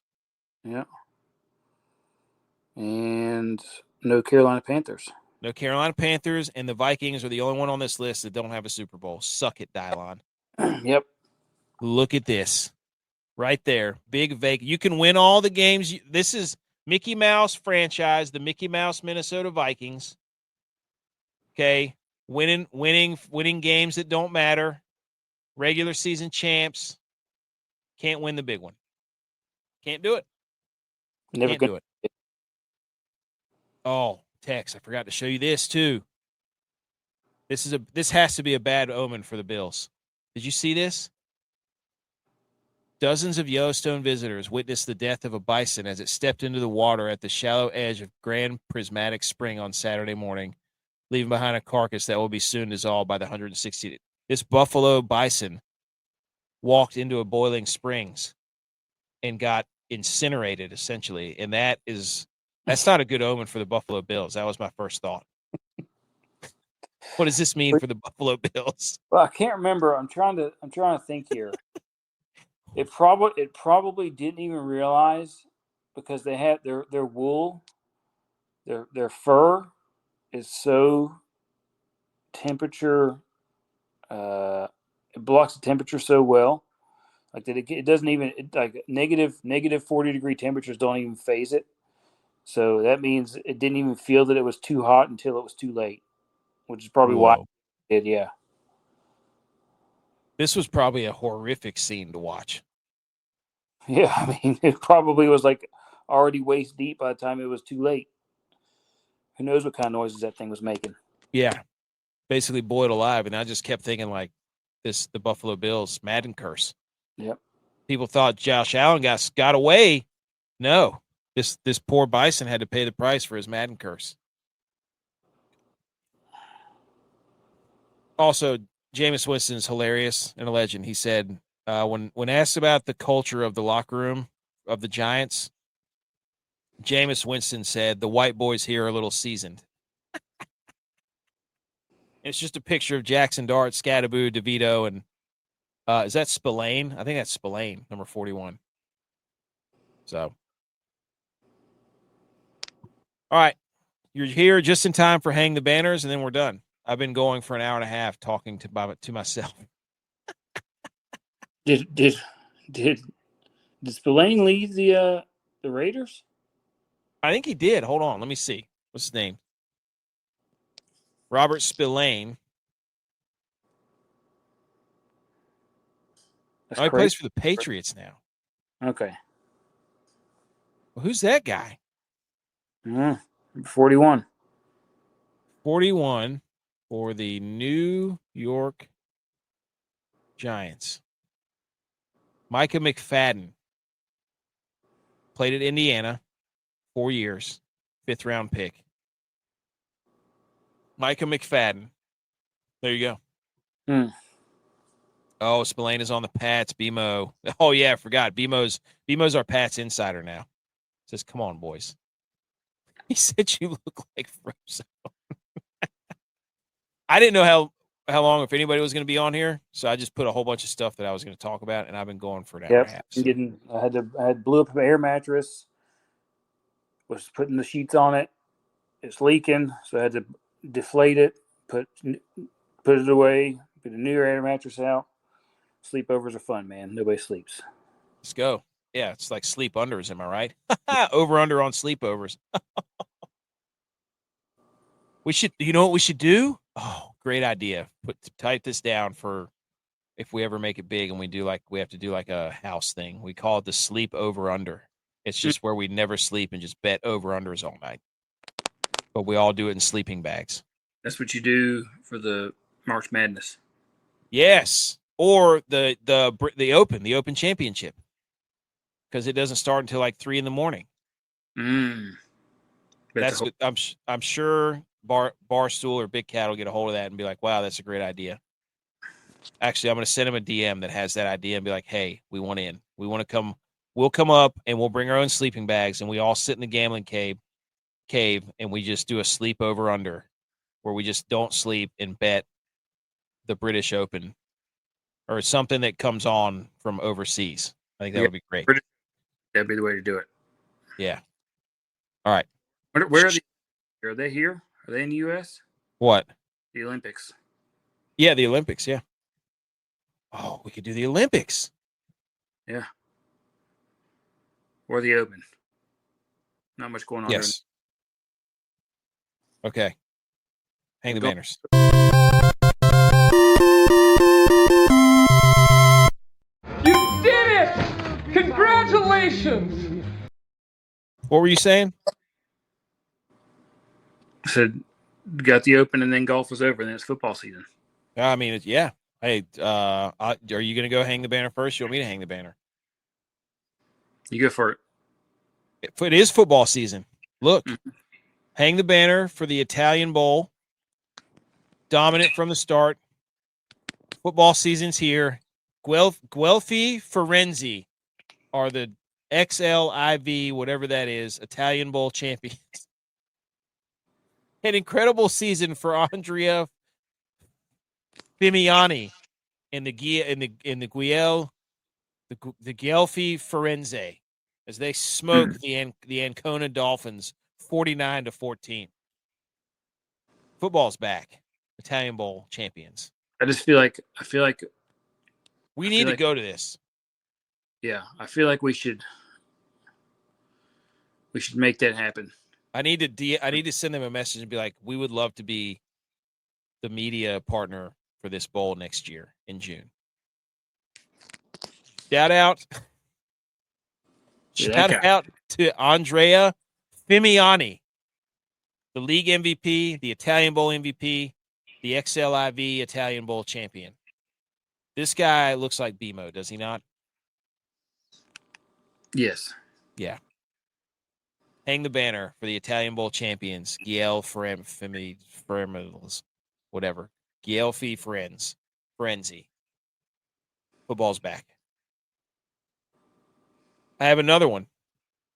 Yeah. And no Carolina Panthers. No Carolina Panthers, and the Vikings are the only one on this list that don't have a Super Bowl. Suck it, Dylon. Yep. Look at this. Right there. Big Vegas. You can win all the games. This is Mickey Mouse franchise, the Mickey Mouse Minnesota Vikings. Okay. Winning games that don't matter. Regular season champs. Can't win the big one. Can't do it. Never Can't do it. Oh, Tex, I forgot to show you this too. This has to be a bad omen for the Bills. Did you see this? Dozens of Yellowstone visitors witnessed the death of a bison as it stepped into the water at the shallow edge of Grand Prismatic Spring on Saturday morning, leaving behind a carcass that will be soon dissolved by the 160. This buffalo bison walked into a boiling springs and got incinerated, essentially. And that's not a good omen for the Buffalo Bills. That was my first thought. What does this mean for the Buffalo Bills? Well, I can't remember. I'm trying to think here. It probably didn't even realize, because they had their wool, their fur is so temperature, it blocks the temperature so well, like that it doesn't even like negative 40-degree temperatures don't even phase it. So that means it didn't even feel that it was too hot until it was too late, which is probably why it did. Yeah. This was probably a horrific scene to watch. Yeah, I mean, it probably was like already waist deep by the time it was too late. Who knows what kind of noises that thing was making? Yeah, basically boiled alive. And I just kept thinking, like, the Buffalo Bills Madden curse. Yep. People thought Josh Allen got away. No, this poor bison had to pay the price for his Madden curse. Also, Jameis Winston's hilarious and a legend. He said, when asked about the culture of the locker room of the Giants, Jameis Winston said, the white boys here are a little seasoned. It's just a picture of Jackson Dart, Scadaboo, DeVito, and is that Spillane? I think that's Spillane, number 41. So, all right. You're here just in time for Hang the Banners, and then we're done. I've been going for an hour and a half talking to myself. Did Spillane leave the Raiders? I think he did. Hold on. Let me see. What's his name? Robert Spillane. That's He crazy. plays for the Patriots now. Okay. Well, who's that guy? 41. 41 for the New York Giants. Micah McFadden. Played at Indiana 4 years. 5th-round pick. Micah McFadden. There you go. Oh, Spillane is on the Pats. BMO. Oh, yeah, I forgot. BMO's our Pats insider now. Says, come on, boys. He said you look like Frozen. I didn't know how long, if anybody was going to be on here, so I just put a whole bunch of stuff that I was going to talk about, and I've been going for an hour and a half. So. I had blew up an air mattress. Was putting the sheets on it. It's leaking, so I had to deflate it, put it away, put a new air mattress out. Sleepovers are fun, man. Nobody sleeps. Let's go. Yeah, it's like sleep unders, am I right? Over under on sleepovers. We should, you know what we should do? Oh, great idea. Type this down for if we ever make it big and we have to do like a house thing. We call it the sleep over under. It's just where we never sleep and just bet over unders all night. But we all do it in sleeping bags. That's what you do for the March Madness. Yes. Or the Open Championship. Because it doesn't start until like 3 a.m. That's what I'm sure Barstool or Big Cat will get a hold of that and be like, wow, that's a great idea. Actually, I'm going to send him a DM that has that idea and be like, hey, we want in. We want to come. We'll come up and we'll bring our own sleeping bags and we all sit in the gambling cave and we just do a sleep over under where we just don't sleep and bet the British Open or something that comes on from overseas. I think that would be great. That'd be the way to do it. Yeah. All right. Where are they? Are they here? Are they in the U.S.? What? The Olympics. Yeah, the Olympics, yeah. Oh, we could do the Olympics. Yeah. Or the Open. Not much going on there. Okay. Hang the banners. You did it! Congratulations! What were you saying? I said, got the Open and then golf was over and then it's football season. I mean, yeah. Hey, are you going to go hang the banner first? You want me to hang the banner? You go for it. It is football season. Look, hang the banner for the Italian Bowl. Dominant from the start. Football season's here. Guelfi Firenze are the XLIV, whatever that is, Italian Bowl champions. An incredible season for Andrea Fimiani in the Guelfi Firenze as they smoke the Ancona Dolphins 49-14. Football's back. Italian Bowl champions. I feel like we need to go to this. Yeah, I feel like we should make that happen. I need to send them a message and be like, we would love to be the media partner for this bowl next year in June. Shout out to Andrea Fimiani, the league MVP, the Italian Bowl MVP, the XLIV Italian Bowl champion. This guy looks like BMO, does he not? Yes. Yeah. Hang the banner for the Italian Bowl champions, G.U.Y.S, whatever. Guelfi Firenze. Football's back. I have another one.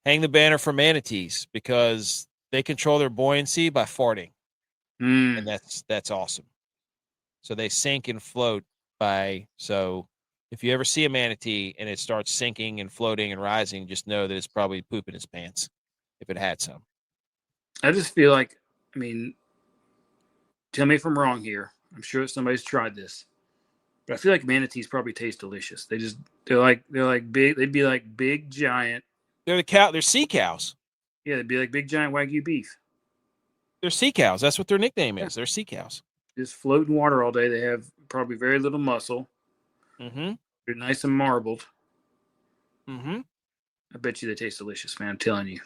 Hang the banner for manatees because they control their buoyancy by farting. And that's awesome. So they sink and float so if you ever see a manatee and it starts sinking and floating and rising, just know that it's probably pooping its pants if it had some. I just feel like, I mean, tell me if I'm wrong here. I'm sure somebody's tried this, but I feel like manatees probably taste delicious. They're like big. They'd be like big giant. They're sea cows. Yeah, they'd be like big giant Wagyu beef. They're sea cows. That's what their nickname is. They're sea cows. Just float in water all day. They have probably very little muscle. Mm-hmm. They're nice and marbled. Mm-hmm. I bet you they taste delicious, man. I'm telling you.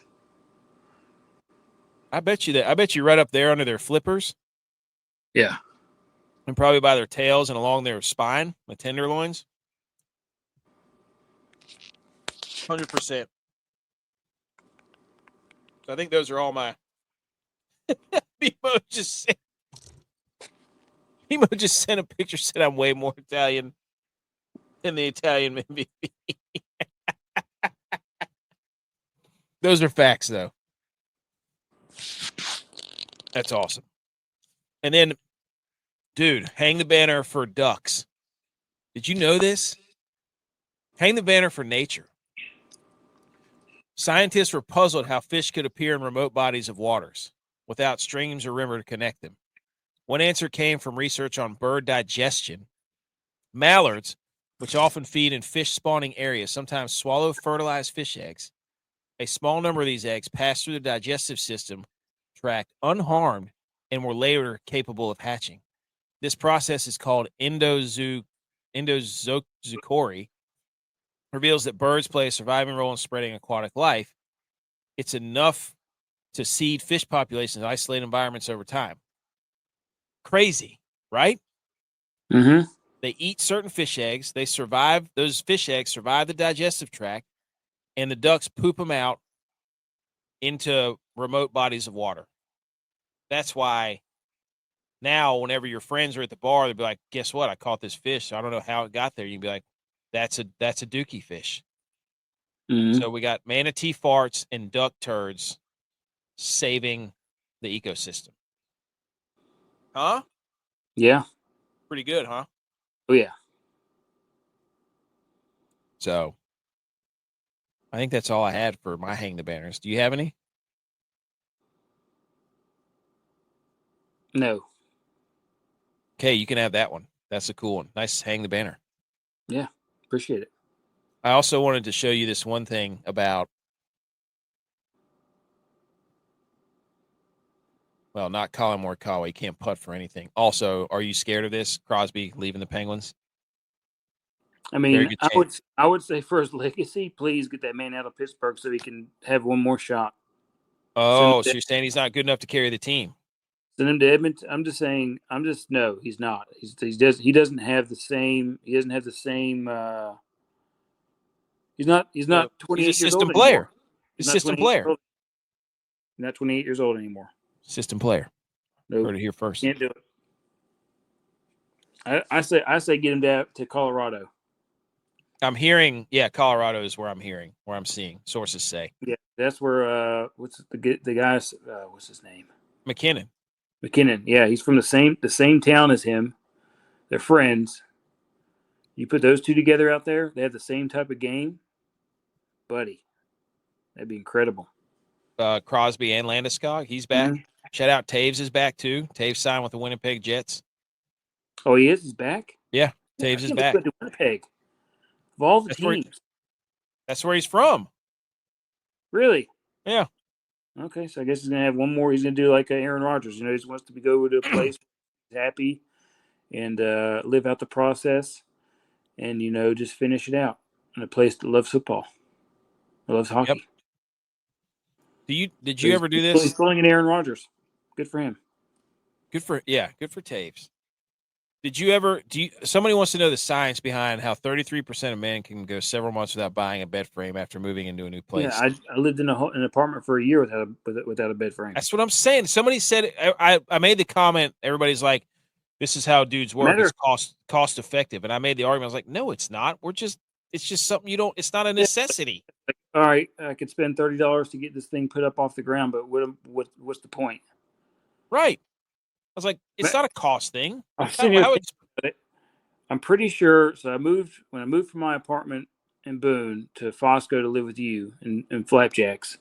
I bet you right up there under their flippers. Yeah. And probably by their tails and along their spine, the tenderloins. 100%. So I think those are all my. Emo just sent a picture. Said I'm way more Italian than the Italian MVP. Those are facts, though. That's awesome. And then, dude, hang the banner for ducks. Did you know this? Hang the banner for nature. Scientists were puzzled how fish could appear in remote bodies of waters without streams or river to connect them. One answer came from research on bird digestion. Mallards, which often feed in fish spawning areas, sometimes swallow fertilized fish eggs. A small number of these eggs pass through the digestive system tract unharmed and were later capable of hatching. This process is called endozoochory, reveals that birds play a surviving role in spreading aquatic life. It's enough to seed fish populations in isolated environments over time. Crazy, right? Mm-hmm. They eat certain fish eggs. They survive. Those fish eggs survive the digestive tract, and the ducks poop them out into remote bodies of water. That's why now whenever your friends are at the bar, they'll be like, guess what? I caught this fish. I don't know how it got there. You'd be like, that's a dookie fish. Mm-hmm. So we got manatee farts and duck turds saving the ecosystem. Huh? Yeah. Pretty good, huh? Oh, yeah. So I think that's all I had for my hang the banners. Do you have any? No. Okay, you can have that one. That's a cool one. Nice hang the banner. Yeah. Appreciate it. I also wanted to show you this one thing about, well, not Colin Morikawa. He can't putt for anything. Also, are you scared of this? Crosby leaving the Penguins? I mean, I would say for his legacy, please get that man out of Pittsburgh so he can have one more shot. Oh, so you're saying he's not good enough to carry the team? Send him to Edmonton. I'm just saying. No, he's not. He doesn't have the same. He doesn't have the same. He's not 28 He's a years system old player. anymore. He's a system player. He's not 28 years old anymore. System player. Nope. Heard it here first. Can't do it. I say get him to Colorado. I'm hearing, Colorado is where I'm seeing sources say. Yeah, that's where what's the guy's what's his name? McKinnon. Yeah, he's from the same town as him. They're friends. You put those two together out there, they have the same type of game, buddy. That'd be incredible. Crosby and Landeskog, he's back. Mm-hmm. Shout out, Taves is back too. Taves signed with the Winnipeg Jets. Oh, he is? He's back? Yeah, Taves is back. To Winnipeg. Of all the teams. That's where he's from. Really? Yeah. Okay, so I guess he's going to have one more. He's going to do like Aaron Rodgers. He just wants to go to a place where he's happy and live out the process and, just finish it out in a place that loves football, that loves hockey. Yep. Did you ever do this? He's pulling in Aaron Rodgers. Good for him. Good for Taves. Somebody wants to know the science behind how 33% of men can go several months without buying a bed frame after moving into a new place. Yeah, I lived in an apartment for a year without a bed frame. That's what I'm saying. Somebody said, I made the comment, everybody's like, this is how dudes work. It's cost effective. And I made the argument. I was like, no, it's not. It's just something it's not a necessity. All right. I could spend $30 to get this thing put up off the ground, but what's the point? Right. I was like, it's not a cost thing. I'm pretty sure. So when I moved from my apartment in Boone to Fosco to live with you in Flapjacks,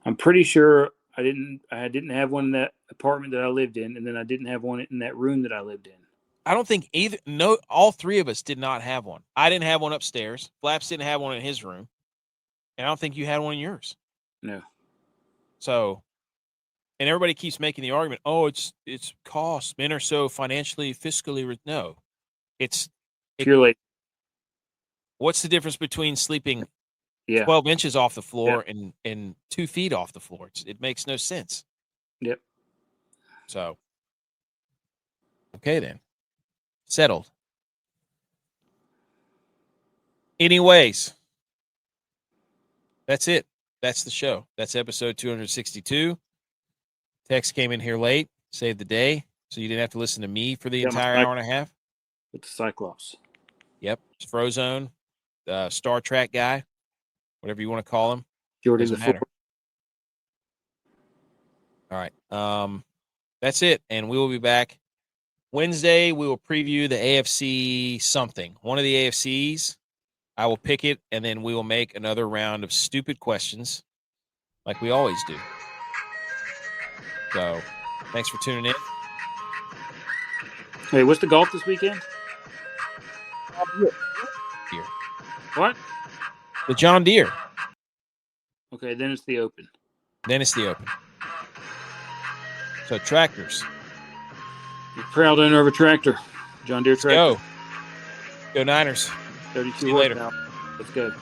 I'm pretty sure I didn't have one in that apartment that I lived in, and then I didn't have one in that room that I lived in. I don't think either. No, all three of us did not have one. I didn't have one upstairs. Flaps didn't have one in his room, and I don't think you had one in yours. No. So And everybody keeps making the argument, oh, it's cost. Men are so financially, fiscally. No, it's purely. What's the difference between sleeping 12 inches off the floor and 2 feet off the floor? It makes no sense. Yep. So, okay then. Settled. Anyways, that's it. That's the show. That's episode 262. Tex came in here late, saved the day, so you didn't have to listen to me for the entire hour and a half. With the Cyclops. Yep. It's Frozone, Star Trek guy, whatever you want to call him. Jordy Doesn't matter. All right. That's it. And we will be back Wednesday. We will preview the AFC something. One of the AFCs. I will pick it, and then we will make another round of stupid questions like we always do. So, thanks for tuning in. Hey, what's the golf this weekend? Deere. What? The John Deere. Okay, then it's the Open. So, tractors. You're proud owner of a tractor. John Deere tractor. Go Niners. 32 See you later. Let's go.